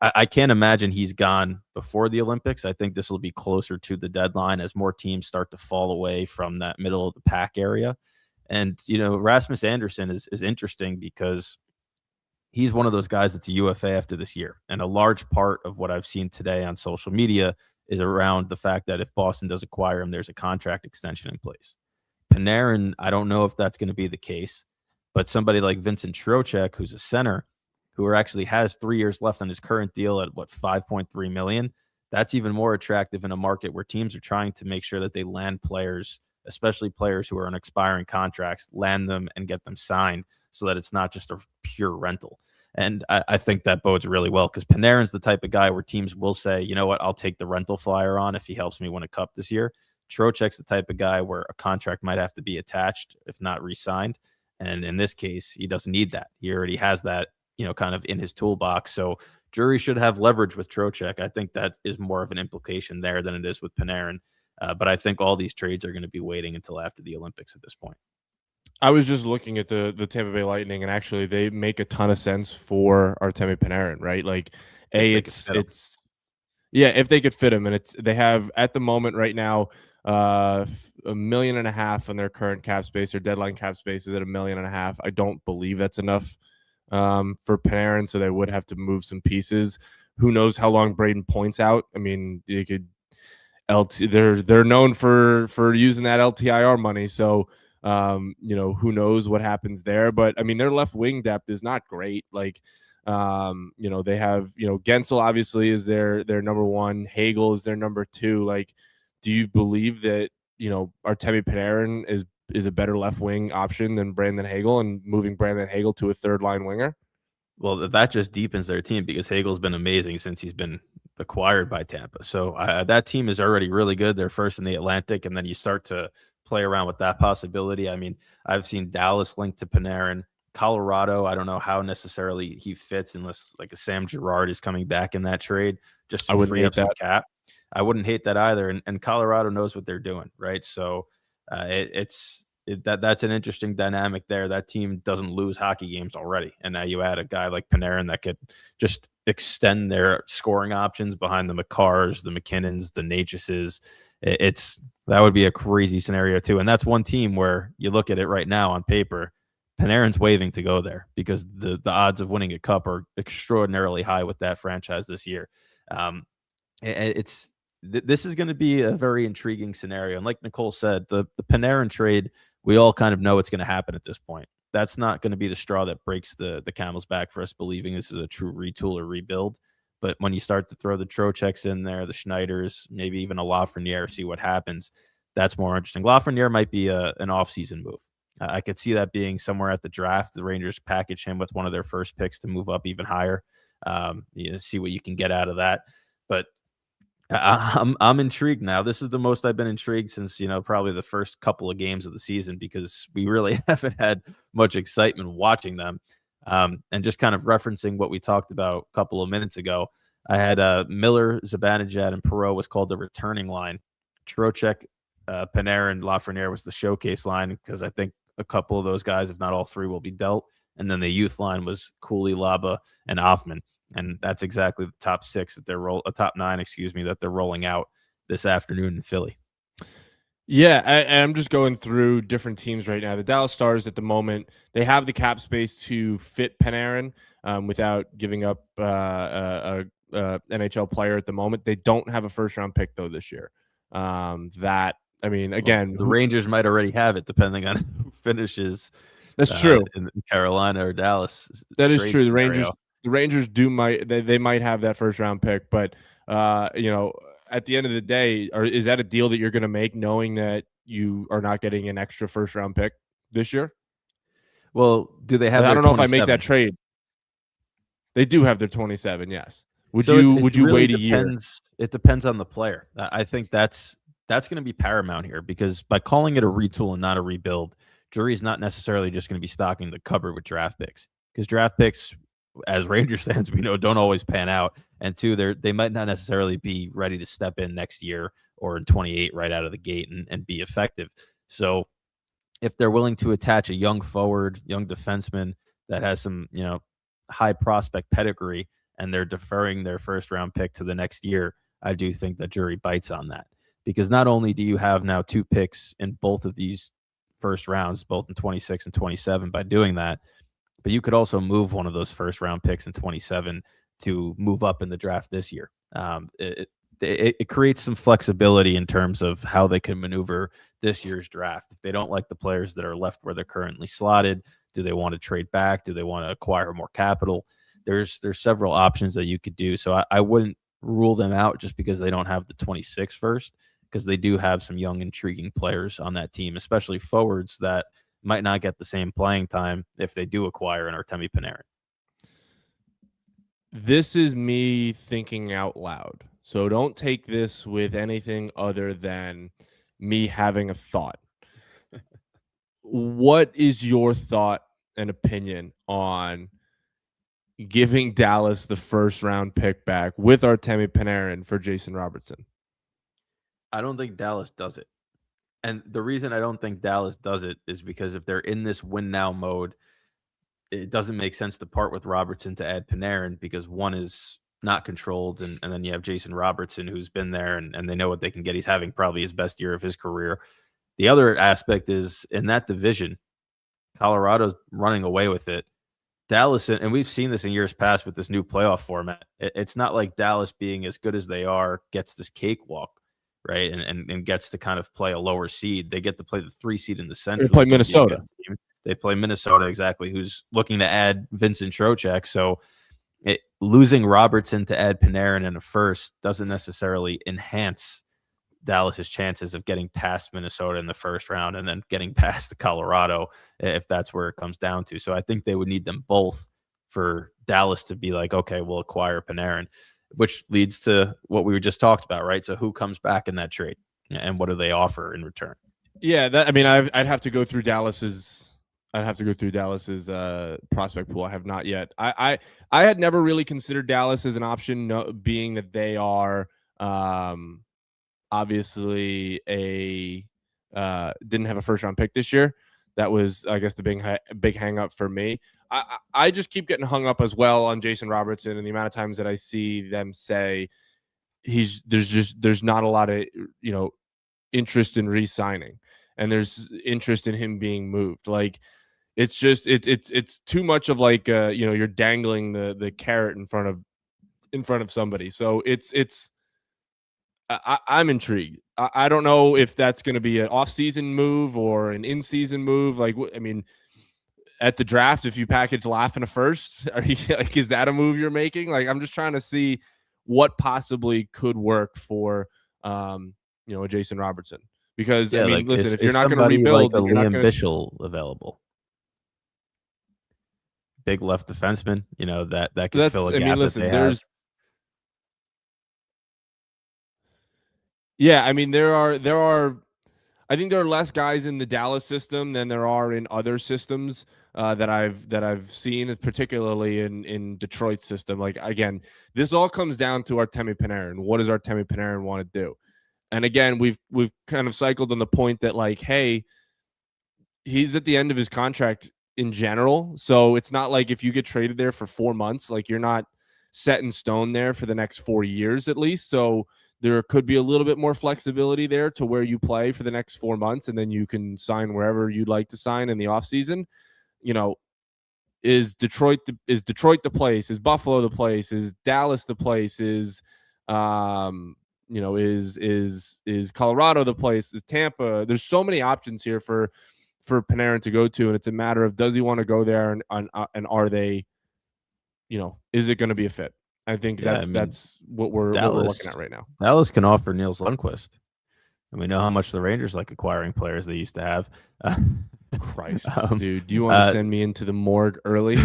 I can't imagine he's gone before the Olympics. I think this will be closer to the deadline as more teams start to fall away from that middle of the pack area. And, Rasmus Andersson is interesting because he's one of those guys that's a UFA after this year. And a large part of what I've seen today on social media is around the fact that if Boston does acquire him, there's a contract extension in place. Panarin, I don't know if that's going to be the case, but somebody like Vincent Trocheck, who's a center, who actually has 3 years left on his current deal at $5.3 million. That's even more attractive in a market where teams are trying to make sure that they land players, especially players who are on expiring contracts, land them and get them signed so that it's not just a pure rental. And I think that bodes really well because Panarin's the type of guy where teams will say, you know what, I'll take the rental flyer on if he helps me win a cup this year. Trocheck's the type of guy where a contract might have to be attached, if not re-signed. And in this case, he doesn't need that. He already has that, kind of in his toolbox. So Drury should have leverage with Trocheck. I think that is more of an implication there than it is with Panarin. But I think all these trades are going to be waiting until after the Olympics at this point. I was just looking at the Tampa Bay Lightning, and actually they make a ton of sense for Artemi Panarin, right? Like, if they could fit him, and they have at the moment right now $1.5 million on their current cap space. Their deadline cap space is at $1.5 million. I don't believe that's enough for Panarin, so they would have to move some pieces. Who knows how long Braden Point's out? I mean, you could they're known for using that LTIR money, so who knows what happens there. But I mean, their left wing depth is not great. Like, they have Gensel obviously is their number one. Hagel is their number two. Like, do you believe that Artemi Panarin is a better left wing option than Brandon Hagel, and moving Brandon Hagel to a third line winger? Well, that just deepens their team because Hagel's been amazing since he's been acquired by Tampa. So that team is already really good. They're first in the Atlantic, and then you start to play around with that possibility. I mean, I've seen Dallas linked to Panarin. Colorado, I don't know how necessarily he fits unless like a Sam Girard is coming back in that trade just I to wouldn't free hate up some that. cap. I wouldn't hate that either. And Colorado knows what they're doing, right? So that's an interesting dynamic there. That team doesn't lose hockey games already, and now you add a guy like Panarin that could just extend their scoring options behind the McCarrs, the McKinnons, the Natchuses. That would be a crazy scenario too. And that's one team where you look at it right now on paper, Panarin's waving to go there because the odds of winning a cup are extraordinarily high with that franchise this year. This is going to be a very intriguing scenario. And like Nicole said, the Panarin trade, we all kind of know it's going to happen at this point. That's not going to be the straw that breaks the camel's back for us believing this is a true retool or rebuild. But when you start to throw the Trocheks in there, the Schneiders, maybe even a Lafreniere, see what happens, that's more interesting. Lafreniere might be an offseason move. I could see that being somewhere at the draft. The Rangers package him with one of their first picks to move up even higher. See what you can get out of that. But I'm intrigued now. This is the most I've been intrigued since, probably the first couple of games of the season because we really haven't had much excitement watching them. And just kind of referencing what we talked about a couple of minutes ago, I had Miller, Zibanejad, and Perreault was called the returning line. Trocheck, Panarin, Lafreniere was the showcase line because I think a couple of those guys, if not all three, will be dealt. And then the youth line was Cooley, Laba, and Hoffman. And that's exactly the top six that top nine, that they're rolling out this afternoon in Philly. Yeah, I'm just going through different teams right now. The Dallas Stars at the moment, they have the cap space to fit Panarin without giving up a NHL player at the moment. They don't have a first-round pick, though, this year. The Rangers might already have it, depending on who finishes. That's true. In Carolina or Dallas. That is true. Scenario. The Rangers they might have that first-round pick, but at the end of the day, is that a deal that you're going to make knowing that you are not getting an extra first-round pick this year? Well, do they have? I don't know 27? if I make that trade. They do have their 27. Yes. Would so you really wait a year? It depends on the player. I think that's going to be paramount here because by calling it a retool and not a rebuild, Drury is not necessarily just going to be stocking the cupboard with draft picks because draft picks, as Rangers fans, we know don't always pan out. And two, they might not necessarily be ready to step in next year or in 28 right out of the gate and be effective. So if they're willing to attach a young forward, young defenseman that has some, high prospect pedigree and they're deferring their first round pick to the next year, I do think that Drury bites on that because not only do you have now 2 picks in both of these first rounds, both in 26 and 27 by doing that, but you could also move one of those first round picks in 27 to move up in the draft this year. It creates some flexibility in terms of how they can maneuver this year's draft. If they don't like the players that are left where they're currently slotted, do they want to trade back? Do they want to acquire more capital? There's several options that you could do. So I wouldn't rule them out just because they don't have the 26 first, because they do have some young, intriguing players on that team, especially forwards that might not get the same playing time if they do acquire an Artemi Panarin. This is me thinking out loud. So don't take this with anything other than me having a thought. What is your thought and opinion on giving Dallas the first round pick back with Artemi Panarin for Jason Robertson? I don't think Dallas does it. And the reason I don't think Dallas does it is because if they're in this win now mode, it doesn't make sense to part with Robertson to add Panarin because one is not controlled. And then you have Jason Robertson, who's been there and they know what they can get. He's having probably his best year of his career. The other aspect is in that division, Colorado's running away with it. Dallas, and we've seen this in years past with this new playoff format. It's not like Dallas being as good as they are gets this cakewalk, right? And gets to kind of play a lower seed. They get to play the 3 seed in the Central. They play Minnesota. They play Minnesota, exactly, who's looking to add Vincent Trocheck. So losing Robertson to add Panarin in a first doesn't necessarily enhance Dallas's chances of getting past Minnesota in the first round and then getting past Colorado if that's where it comes down to. So I think they would need them both for Dallas to be like, okay, we'll acquire Panarin, which leads to what we were just talked about, right? So who comes back in that trade, and what do they offer in return? Yeah, I'd have to go through Dallas's. I'd have to go through Dallas's prospect pool. I have not yet. I had never really considered Dallas as an option, being that they are obviously a didn't have a first round pick this year. That was, I guess, the big hang up for me. I just keep getting hung up as well on Jason Robertson, and the amount of times that I see them say there's not a lot of interest in re-signing, and there's interest in him being moved. Like, it's just it's too much of like you're dangling the carrot in front of somebody. So I'm intrigued. I don't know if that's going to be an off-season move or an in-season move. Like, I mean, at the draft, if you package Laugh in a first, are you like, is that a move you're making? Like, I'm just trying to see what possibly could work for a Jason Robertson, because I mean, listen, if you're not going to rebuild, like a Liam Bichel available, big left defenseman, that could fill a gap. There's. Yeah, I mean, there are. I think there are less guys in the Dallas system than there are in other systems that I've seen, particularly in Detroit's system. Like, again, this all comes down to Artemi Panarin. What does Artemi Panarin want to do? And again, we've kind of cycled on the point that, like, hey, he's at the end of his contract in general, so it's not like if you get traded there for 4 months, like, you're not set in stone there for the next 4 years at least. So there could be a little bit more flexibility there to where you play for the next 4 months, and then you can sign wherever you'd like to sign in the offseason. Is Detroit the place? Is Buffalo the place? Is Dallas the place? Is Colorado the place? Is Tampa? There's so many options here for Panarin to go to, and it's a matter of, does he want to go there, and are they, is it going to be a fit? I think that's what we're looking at right now. Dallas can offer Niels Lundqvist, and we know how much the Rangers like acquiring players they used to have. Christ, dude, do you want to send me into the morgue early?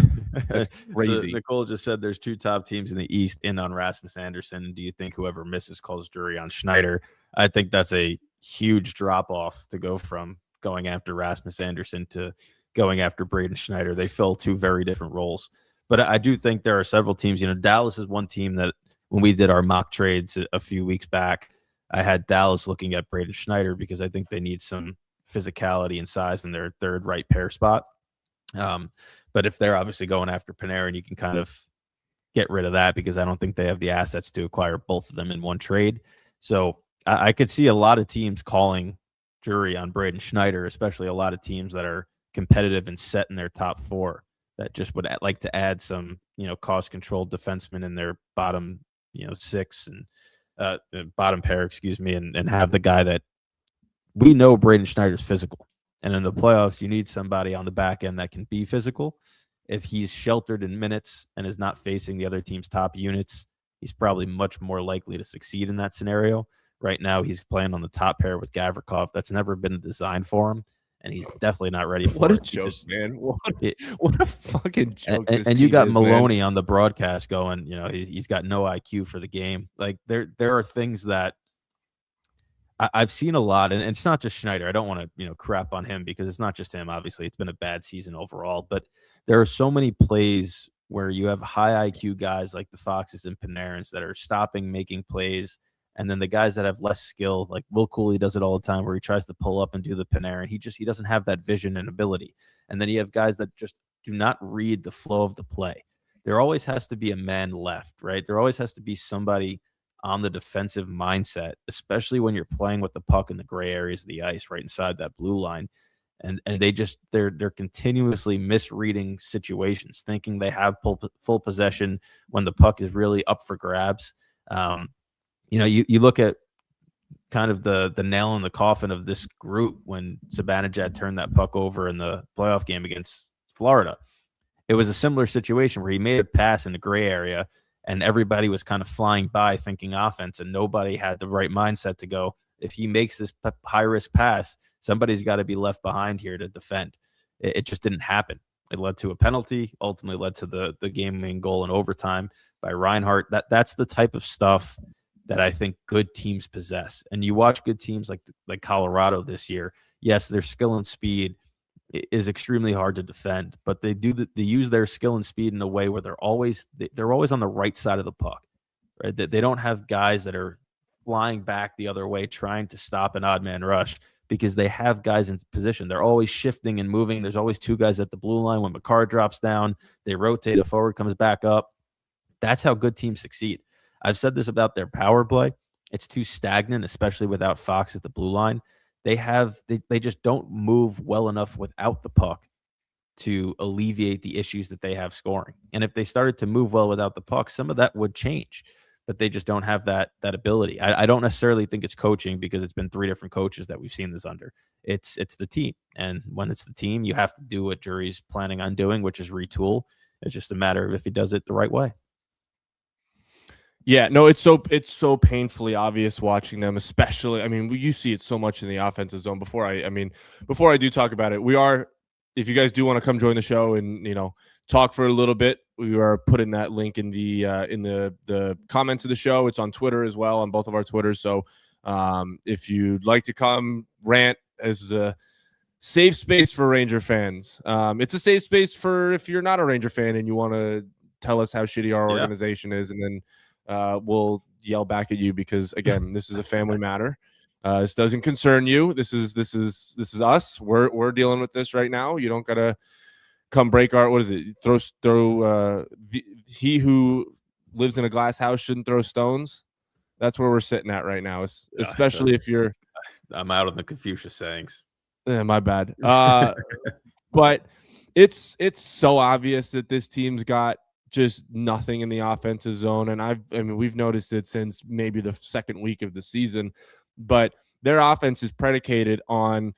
That's crazy. So Nicole just said there's 2 top teams in the East in on Rasmus Anderson. Do you think whoever misses calls Drury on Schneider? I think that's a huge drop off to go from going after Rasmus Anderson to going after Braden Schneider. They fill 2 very different roles. But I do think there are several teams. Dallas is one team that, when we did our mock trades a few weeks back, I had Dallas looking at Braden Schneider because I think they need some physicality and size in their third right pair spot. But if they're obviously going after Panarin, you can kind of get rid of that, because I don't think they have the assets to acquire both of them in one trade. So I could see a lot of teams calling Drury on Braden Schneider, especially a lot of teams that are competitive and set in their top 4. That just would like to add some, cost-controlled defensemen in their bottom, 6 and bottom pair, and have the guy that we know Braden Schneider's physical. And in the playoffs, you need somebody on the back end that can be physical. If he's sheltered in minutes and is not facing the other team's top units, he's probably much more likely to succeed in that scenario. Right now, he's playing on the top pair with Gavrikov. That's never been designed for him. And he's definitely not ready for it. What a joke, man. What a fucking joke. And you got Maloney on the broadcast going, he's got no IQ for the game. Like, there are things that I've seen a lot, and it's not just Schneider. I don't want to, crap on him, because it's not just him. Obviously, it's been a bad season overall, but there are so many plays where you have high IQ guys like the Foxes and Panarins that are stopping, making plays. And then the guys that have less skill, like Will Cooley does it all the time, where he tries to pull up and do the Panarin. He doesn't have that vision and ability. And then you have guys that just do not read the flow of the play. There always has to be a man left, right? There always has to be somebody on the defensive mindset, especially when you're playing with the puck in the gray areas of the ice, right inside that blue line. And they're continuously misreading situations, thinking they have full possession when the puck is really up for grabs. You look at kind of the nail in the coffin of this group when Zibanejad turned that puck over in the playoff game against Florida. It was a similar situation where he made a pass in the gray area, and everybody was kind of flying by thinking offense, and nobody had the right mindset to go, if he makes this high-risk pass, somebody's got to be left behind here to defend. It just didn't happen. It led to a penalty, ultimately led to the game-winning goal in overtime by Reinhart. That's the type of stuff that I think good teams possess. And you watch good teams like Colorado this year. Yes, their skill and speed is extremely hard to defend, but they use their skill and speed in a way where they're always on the right side of the puck, right? They don't have guys that are flying back the other way trying to stop an odd man rush, because they have guys in position. They're always shifting and moving. There's always two guys at the blue line. When McCarr drops down, they rotate, a forward comes back up. That's how good teams succeed. I've said this about their power play. It's too stagnant, especially without Fox at the blue line. They just don't move well enough without the puck to alleviate the issues that they have scoring. And if they started to move well without the puck, some of that would change, but they just don't have that ability. I don't necessarily think it's coaching, because it's been 3 different coaches that we've seen this under. It's the team. And when it's the team, you have to do what Drury's planning on doing, which is retool. It's just a matter of if he does it the right way. Yeah, no, it's so painfully obvious watching them, especially. I mean, you see it so much in the offensive zone. Before I do talk about it, if you guys do want to come join the show and talk for a little bit, we are putting that link in the comments of the show. It's on Twitter as well, on both of our Twitters. So if you'd like to come rant, as a safe space for Ranger fans. It's a safe space for if you're not a Ranger fan and you want to tell us how shitty our organization is, and then we'll yell back at you, because again, this is a family matter. This doesn't concern you. This is us. We're dealing with this right now. You don't gotta come break our, what is it? He who lives in a glass house shouldn't throw stones. That's where we're sitting at right now, especially if you're. I'm out on the Confucius sayings. My bad. But it's so obvious that this team's got just nothing in the offensive zone, and we've noticed it since maybe the second week of the season. But their offense is predicated on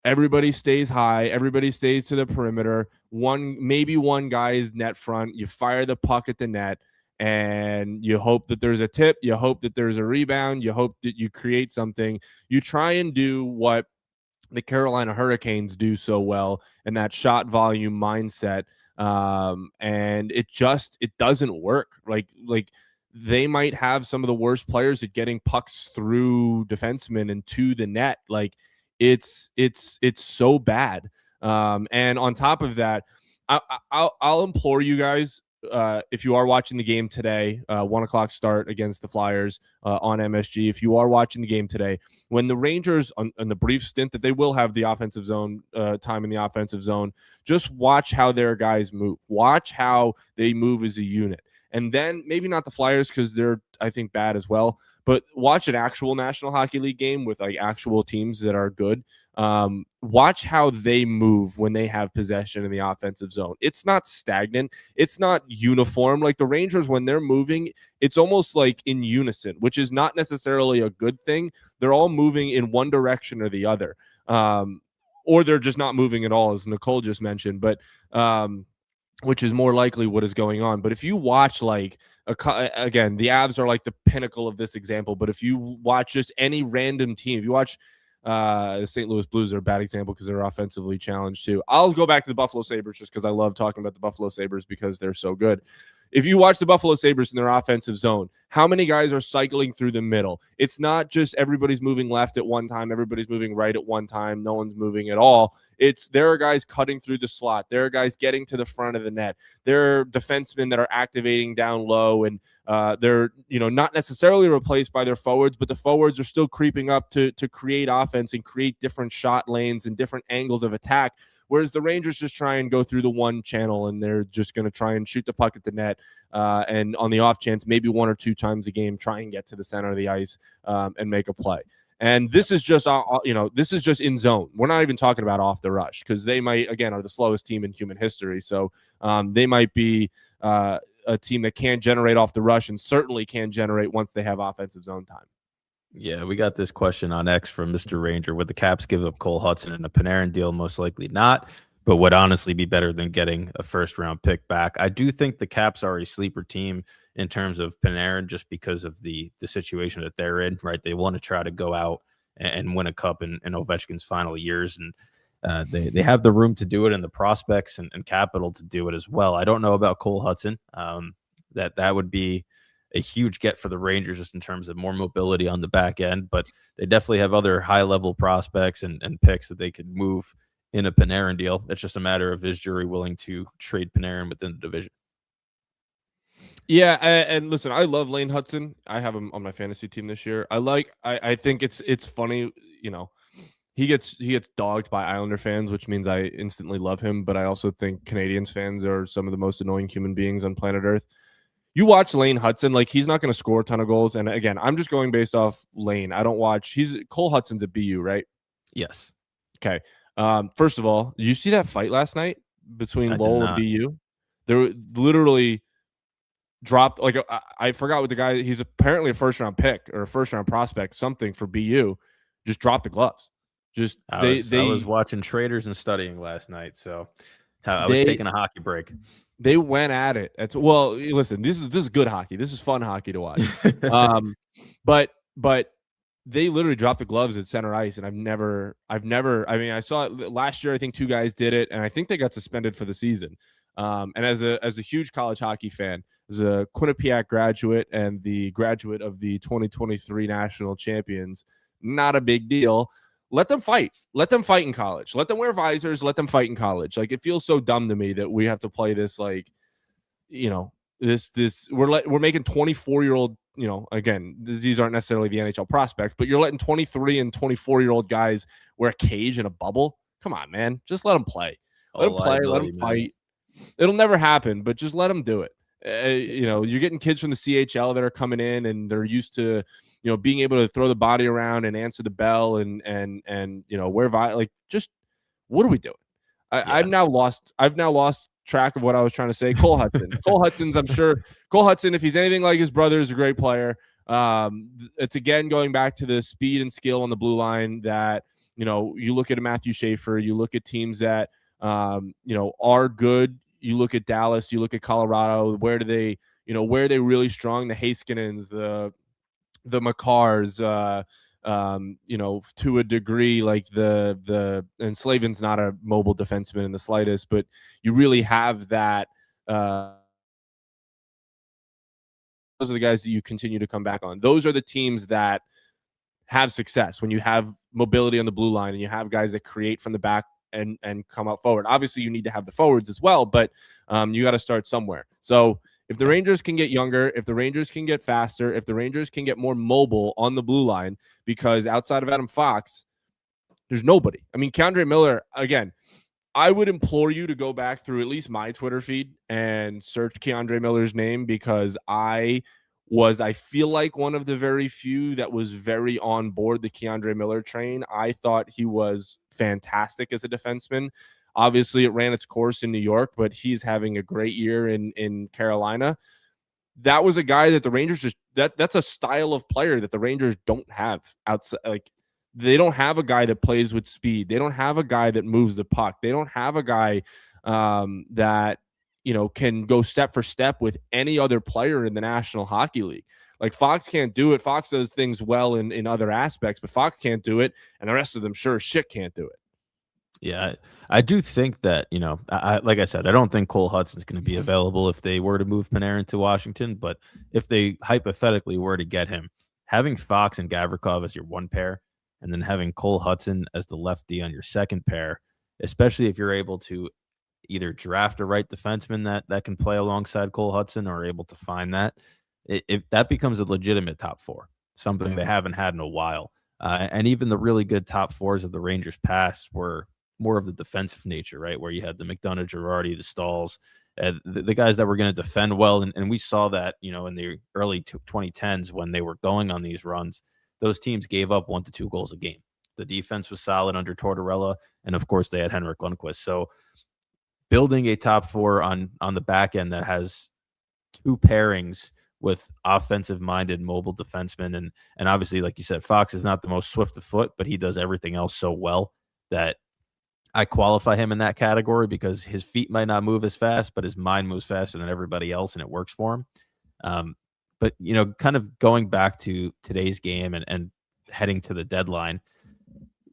everybody stays high, everybody stays to the perimeter. Maybe one guy is net front. You fire the puck at the net, and you hope that there's a tip. You hope that there's a rebound. You hope that you create something. You try and do what the Carolina Hurricanes do so well, and that shot volume mindset. And it doesn't work. Like they might have some of the worst players at getting pucks through defensemen and to the net. Like it's so bad. And on top of that, I'll implore you guys, if you are watching the game today, 1:00 start against the Flyers on MSG. If you are watching the game today, when the Rangers, on the brief stint that they will have the offensive zone time in the offensive zone, just watch how their guys move. Watch how they move as a unit. And then maybe not the Flyers, because they're, I think, bad as well, but watch an actual National Hockey League game with like actual teams that are good. Watch how they move when they have possession in the offensive zone. It's not stagnant. It's not uniform. Like the Rangers, when they're moving, it's almost like in unison, which is not necessarily a good thing. They're all moving in one direction or the other. Or they're just not moving at all, as Nicole just mentioned, but which is more likely what is going on. But if you watch, like, again, the Avs are like the pinnacle of this example, but if you watch just any random team, if you watch the St. Louis Blues are a bad example because they're offensively challenged too. I'll go back to the Buffalo Sabres just because I love talking about the Buffalo Sabres because they're so good. If you watch the Buffalo Sabres in their offensive zone, how many guys are cycling through the middle? It's not just everybody's moving left at one time, everybody's moving right at one time, no one's moving at all. There are guys cutting through the slot. There are guys getting to the front of the net. There are defensemen that are activating down low, and they're not necessarily replaced by their forwards, but the forwards are still creeping up to create offense and create different shot lanes and different angles of attack. Whereas the Rangers just try and go through the one channel, and they're just going to try and shoot the puck at the net. And on the off chance, maybe 1 or 2 times a game, try and get to the center of the ice and make a play. And this is just, this is just in zone. We're not even talking about off the rush because they might, again, are the slowest team in human history. So they might be a team that can generate off the rush and certainly can generate once they have offensive zone time. Yeah, we got this question on X from Mr. Ranger. Would the Caps give up Cole Hudson in a Panarin deal? Most likely not, but would honestly be better than getting a first-round pick back. I do think the Caps are a sleeper team in terms of Panarin just because of the situation that they're in, right? They want to try to go out and win a cup in Ovechkin's final years. And they have the room to do it and the prospects and capital to do it as well. I don't know about Cole Hudson. That would be a huge get for the Rangers just in terms of more mobility on the back end, but they definitely have other high-level prospects and picks that they could move in a Panarin deal. It's just a matter of, is Drury willing to trade Panarin within the division? Yeah, and listen, I love Lane Hudson. I have him on my fantasy team this year. I think it's funny, he gets dogged by Islander fans, which means I instantly love him, but I also think Canadiens fans are some of the most annoying human beings on planet Earth. You watch Lane Hudson, like, he's not going to score a ton of goals, and again, I'm just going based off Lane. I don't watch. Cole Hudson's at BU, right? Yes. Okay. First of all, did you see that fight last night between Lowell and BU? They were literally dropped, like, I forgot what the guy, he's apparently a first-round pick or a first-round prospect, something for BU, just dropped the gloves. I was watching Traders and studying last night, so I was taking a hockey break. They went at it. Well, listen, this is good hockey. This is fun hockey to watch. But they literally dropped the gloves at center ice, and I've never. I mean, I saw it last year. I think 2 guys did it, and I think they got suspended for the season. And as a huge college hockey fan, as a Quinnipiac graduate and the graduate of the 2023 national champions, not a big deal. Let them fight. Let them fight in college. Let them wear visors. Let them fight in college. Like, it feels so dumb to me that we have to play this, like, this we're making 24-year-old, again, these aren't necessarily the NHL prospects, but you're letting 23 and 24-year-old guys wear a cage in a bubble. Come on, man. Just let them play. Let them play. Let them fight. It'll never happen, but just let them do it. You're getting kids from the CHL that are coming in, and they're used to, being able to throw the body around and answer the bell and just what are we doing? I've now lost track of what I was trying to say. Cole Hudson. Cole Hudson, if he's anything like his brother, is a great player. It's again going back to the speed and skill on the blue line that, you look at a Matthew Schaefer, you look at teams that are good. You look at Dallas, you look at Colorado, where are they really strong? The Haskinens, the Makars, to a degree, like and Slavin's not a mobile defenseman in the slightest, but you really have that. Those are the guys that you continue to come back on. Those are the teams that have success when you have mobility on the blue line and you have guys that create from the back and come out forward. Obviously, you need to have the forwards as well, but you got to start somewhere. So if the Rangers can get younger, if the Rangers can get faster, if the Rangers can get more mobile on the blue line, because outside of Adam Fox, there's nobody. I mean, Keandre Miller, again, I would implore you to go back through at least my Twitter feed and search Keandre Miller's name, because I feel like one of the very few that was very on board the Keandre Miller train. I thought he was fantastic as a defenseman. Obviously, it ran its course in New York, but he's having a great year in Carolina. That was a guy that the Rangers that's a style of player that the Rangers don't have outside. Like, they don't have a guy that plays with speed. They don't have a guy that moves the puck. They don't have a guy that can go step for step with any other player in the National Hockey League. Like, Fox can't do it. Fox does things well in other aspects, but Fox can't do it, and the rest of them sure as shit can't do it. Yeah, I do think that, like I said, I don't think Cole Hudson's going to be available if they were to move Panarin to Washington, but if they hypothetically were to get him, having Fox and Gavrikov as your one pair, and then having Cole Hudson as the lefty on your second pair, especially if you're able to either draft a right defenseman that can play alongside Cole Hudson or able to find that, if that becomes a legitimate top four, something they haven't had in a while. And even the really good top fours of the Rangers past were more of the defensive nature, right? Where you had the McDonough, Girardi, the Stalls, the guys that were going to defend well. And we saw that, in the early 2010s when they were going on these runs, those teams gave up 1 to 2 goals a game. The defense was solid under Tortorella. And of course they had Henrik Lundqvist. So building a top four on the back end that has 2 pairings with offensive-minded mobile defensemen. And obviously, like you said, Fox is not the most swift of foot, but he does everything else so well that I qualify him in that category, because his feet might not move as fast, but his mind moves faster than everybody else, and it works for him. But, kind of going back to today's game and heading to the deadline,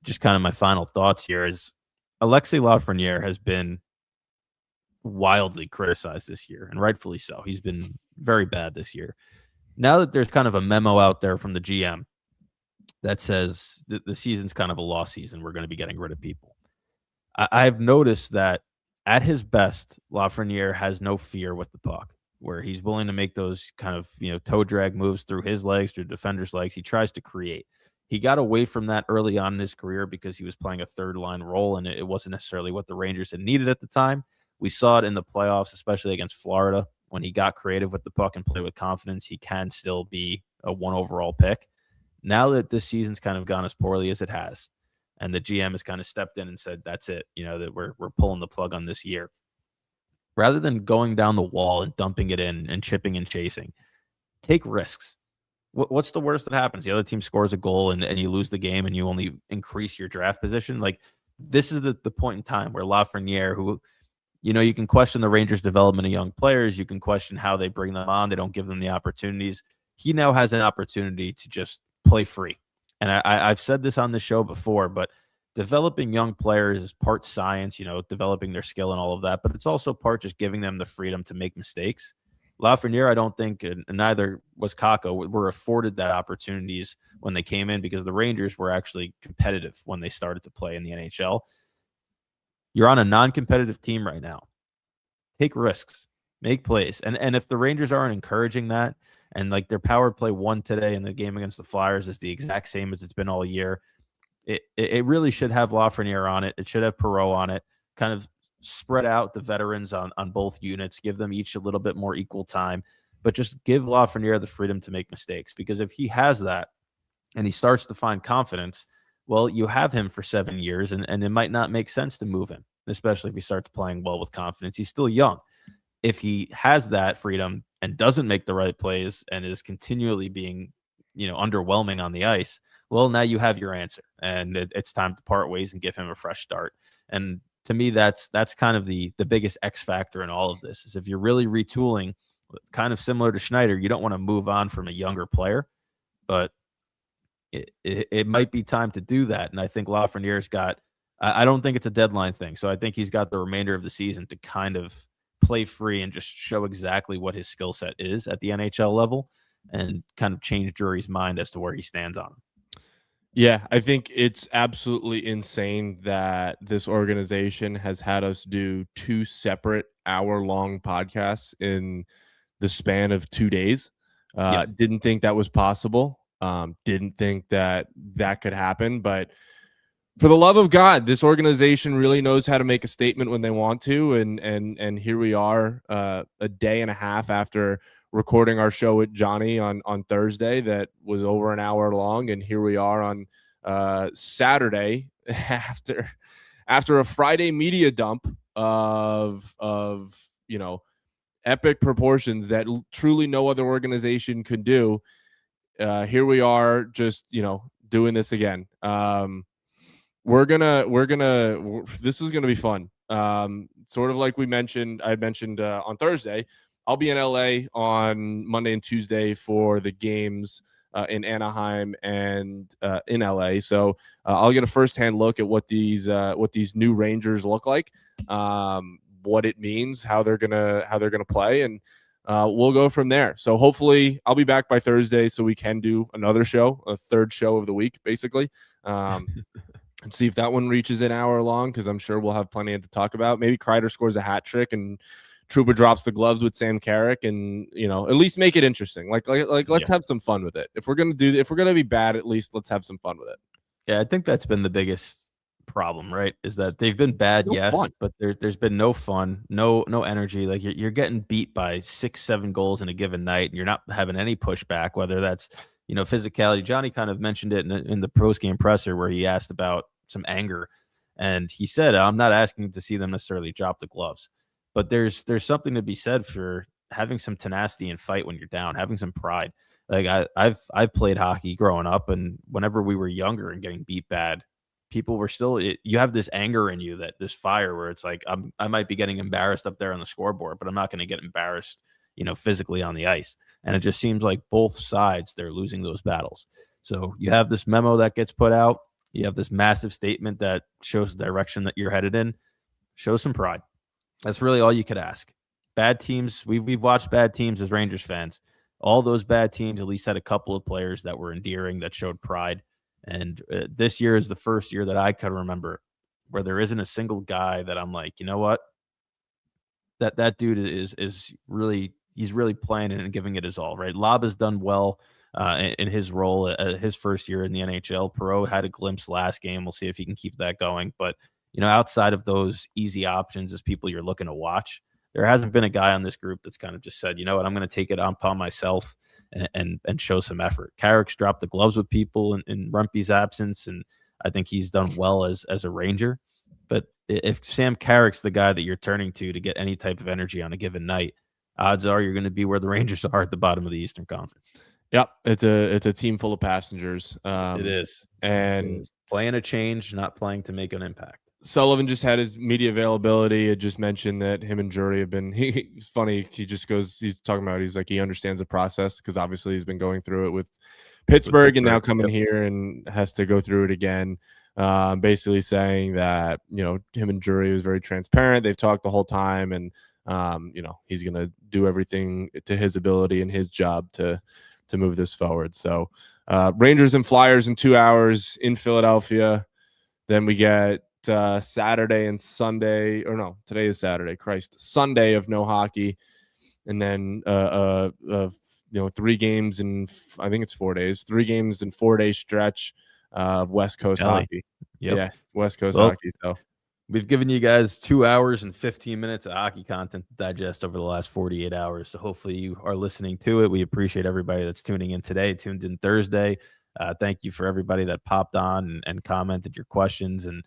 just kind of my final thoughts here is Alexis Lafreniere has been wildly criticized this year, and rightfully so. He's been very bad this year. Now that there's kind of a memo out there from the GM that says that the season's kind of a lost season, we're going to be getting rid of people. I've noticed that at his best, Lafreniere has no fear with the puck, where he's willing to make those kind of, toe drag moves through his legs, through defenders' legs. He tries to create. He got away from that early on in his career because he was playing a third line role, and it wasn't necessarily what the Rangers had needed at the time. We saw it in the playoffs, especially against Florida. When he got creative with the puck and played with confidence, he can still be a 1 overall pick. Now that this season's kind of gone as poorly as it has, and the GM has kind of stepped in and said, that's it, that we're pulling the plug on this year. Rather than going down the wall and dumping it in and chipping and chasing, take risks. What's the worst that happens? The other team scores a goal and you lose the game and you only increase your draft position. Like, this is the point in time where Lafreniere, who, you can question the Rangers' development of young players. You can question how they bring them on. They don't give them the opportunities. He now has an opportunity to just play free. And I've said this on the show before, but developing young players is part science, developing their skill and all of that, but it's also part just giving them the freedom to make mistakes. Lafreniere, I don't think, and neither was Kakko, were afforded that opportunities when they came in, because the Rangers were actually competitive when they started to play in the NHL. You're on a non-competitive team right now. Take risks, make plays. And if the Rangers aren't encouraging that, and like their power play 1 today in the game against the Flyers is the exact same as it's been all year, it really should have Lafreniere on it. It should have Perreault on it. Kind of spread out the veterans on both units, give them each a little bit more equal time, but just give Lafreniere the freedom to make mistakes. Because if he has that and he starts to find confidence, well, you have him for 7 years, and it might not make sense to move him, especially if he starts playing well with confidence. He's still young. If he has that freedom and doesn't make the right plays and is continually being, underwhelming on the ice, well, now you have your answer, and it's time to part ways and give him a fresh start. And to me, that's kind of the biggest X factor in all of this, is if you're really retooling, kind of similar to Schneider, you don't want to move on from a younger player, but it might be time to do that. And I think Lafreniere's got, I don't think it's a deadline thing. So I think he's got the remainder of the season to kind of play free and just show exactly what his skill set is at the NHL level, and kind of change Drury's mind as to where he stands on him. Yeah, I think it's absolutely insane that this organization has had us do 2 separate hour-long podcasts in the span of 2 days. Didn't think that was possible. Didn't think that could happen. But for the love of God, this organization really knows how to make a statement when they want to. And here we are, a day and a half after recording our show with Johnny on Thursday that was over an hour long, and here we are on Saturday after a Friday media dump of epic proportions that truly no other organization could do. Here we are, just doing this again. This is gonna be fun. Sort of like I mentioned on Thursday. I'll be in LA on Monday and Tuesday for the games in Anaheim and in LA. So I'll get a firsthand look at what these new Rangers look like, what it means, how they're gonna play, and we'll go from there. So hopefully I'll be back by Thursday so we can do another show, a third show of the week, basically. And see if that one reaches an hour long, because I'm sure we'll have plenty to talk about. Maybe Kreider scores a hat trick and Trouba drops the gloves with Sam Carrick, and at least make it interesting. Like let's have some fun with it. If we're gonna be bad, at least let's have some fun with it. Yeah, I think that's been the biggest problem, right? Is that they've been bad, yes, fun. But there's been no fun, no energy. Like you're getting beat by 6-7 goals in a given night, and you're not having any pushback, whether that's physicality. Johnny kind of mentioned it in the post-game presser where he asked about some anger, and he said, I'm not asking to see them necessarily drop the gloves, but there's something to be said for having some tenacity and fight when you're down, having some pride. Like I've played hockey growing up, and whenever we were younger and getting beat bad, people were still, you have this anger in you, that this fire where it's like, I might be getting embarrassed up there on the scoreboard, but I'm not going to get embarrassed, physically on the ice. And it just seems like both sides, they're losing those battles. So you have this memo that gets put out. You have this massive statement that shows the direction that you're headed in. Show some pride. That's really all you could ask. Bad teams, we've watched bad teams as Rangers fans. All those bad teams at least had a couple of players that were endearing, that showed pride. And this year is the first year that I can remember where there isn't a single guy that I'm like, you know what? That dude is really, he's really playing and giving it his all, right? Lob has done well in his role his first year in the NHL. Perreault had a glimpse last game. We'll see if he can keep that going. But, outside of those easy options as people you're looking to watch, there hasn't been a guy on this group that's kind of just said, you know what, I'm going to take it upon myself and show some effort. Carrick's dropped the gloves with people in Rumpy's absence, and I think he's done well as a Ranger. But if Sam Carrick's the guy that you're turning to get any type of energy on a given night, odds are you're going to be where the Rangers are at the bottom of the Eastern Conference. Yep, it's a team full of passengers. It is, and playing a change, not playing to make an impact. Sullivan just had his media availability. It just mentioned that him and Drury have been. He's funny. He's talking about. He's like, he understands the process because obviously he's been going through it with Pittsburgh, and now coming here and has to go through it again. Basically saying that him and Drury was very transparent. They've talked the whole time, and he's gonna do everything to his ability and his job to move this forward. So Rangers and Flyers in 2 hours in Philadelphia. Then we get Saturday and Sunday, or no, today is Saturday. Sunday of no hockey, and then 3 games in I think it's 4 days. 3 games in 4-day stretch of West Coast hockey. Yep. Yeah, West Coast hockey. So we've given you guys 2 hours and 15 minutes of hockey content to digest over the last 48 hours. So hopefully you are listening to it. We appreciate everybody that's tuning in today, tuned in Thursday. Thank you for everybody that popped on and commented your questions and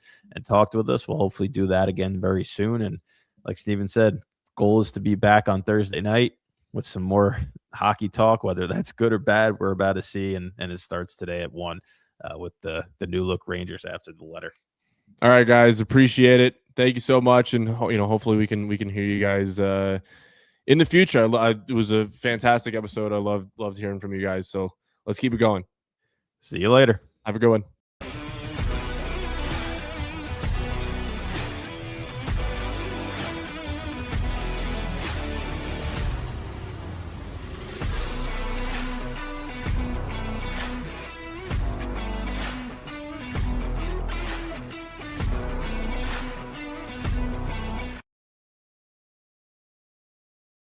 talked with us. We'll hopefully do that again very soon. And like Steven said, goal is to be back on Thursday night with some more hockey talk, whether that's good or bad, we're about to see. And it starts today at 1 with the new look Rangers after the letter. All right, guys, appreciate it. Thank you so much. And hopefully we can hear you guys in the future. It was a fantastic episode. I loved hearing from you guys. So let's keep it going. See you later. Have a good one.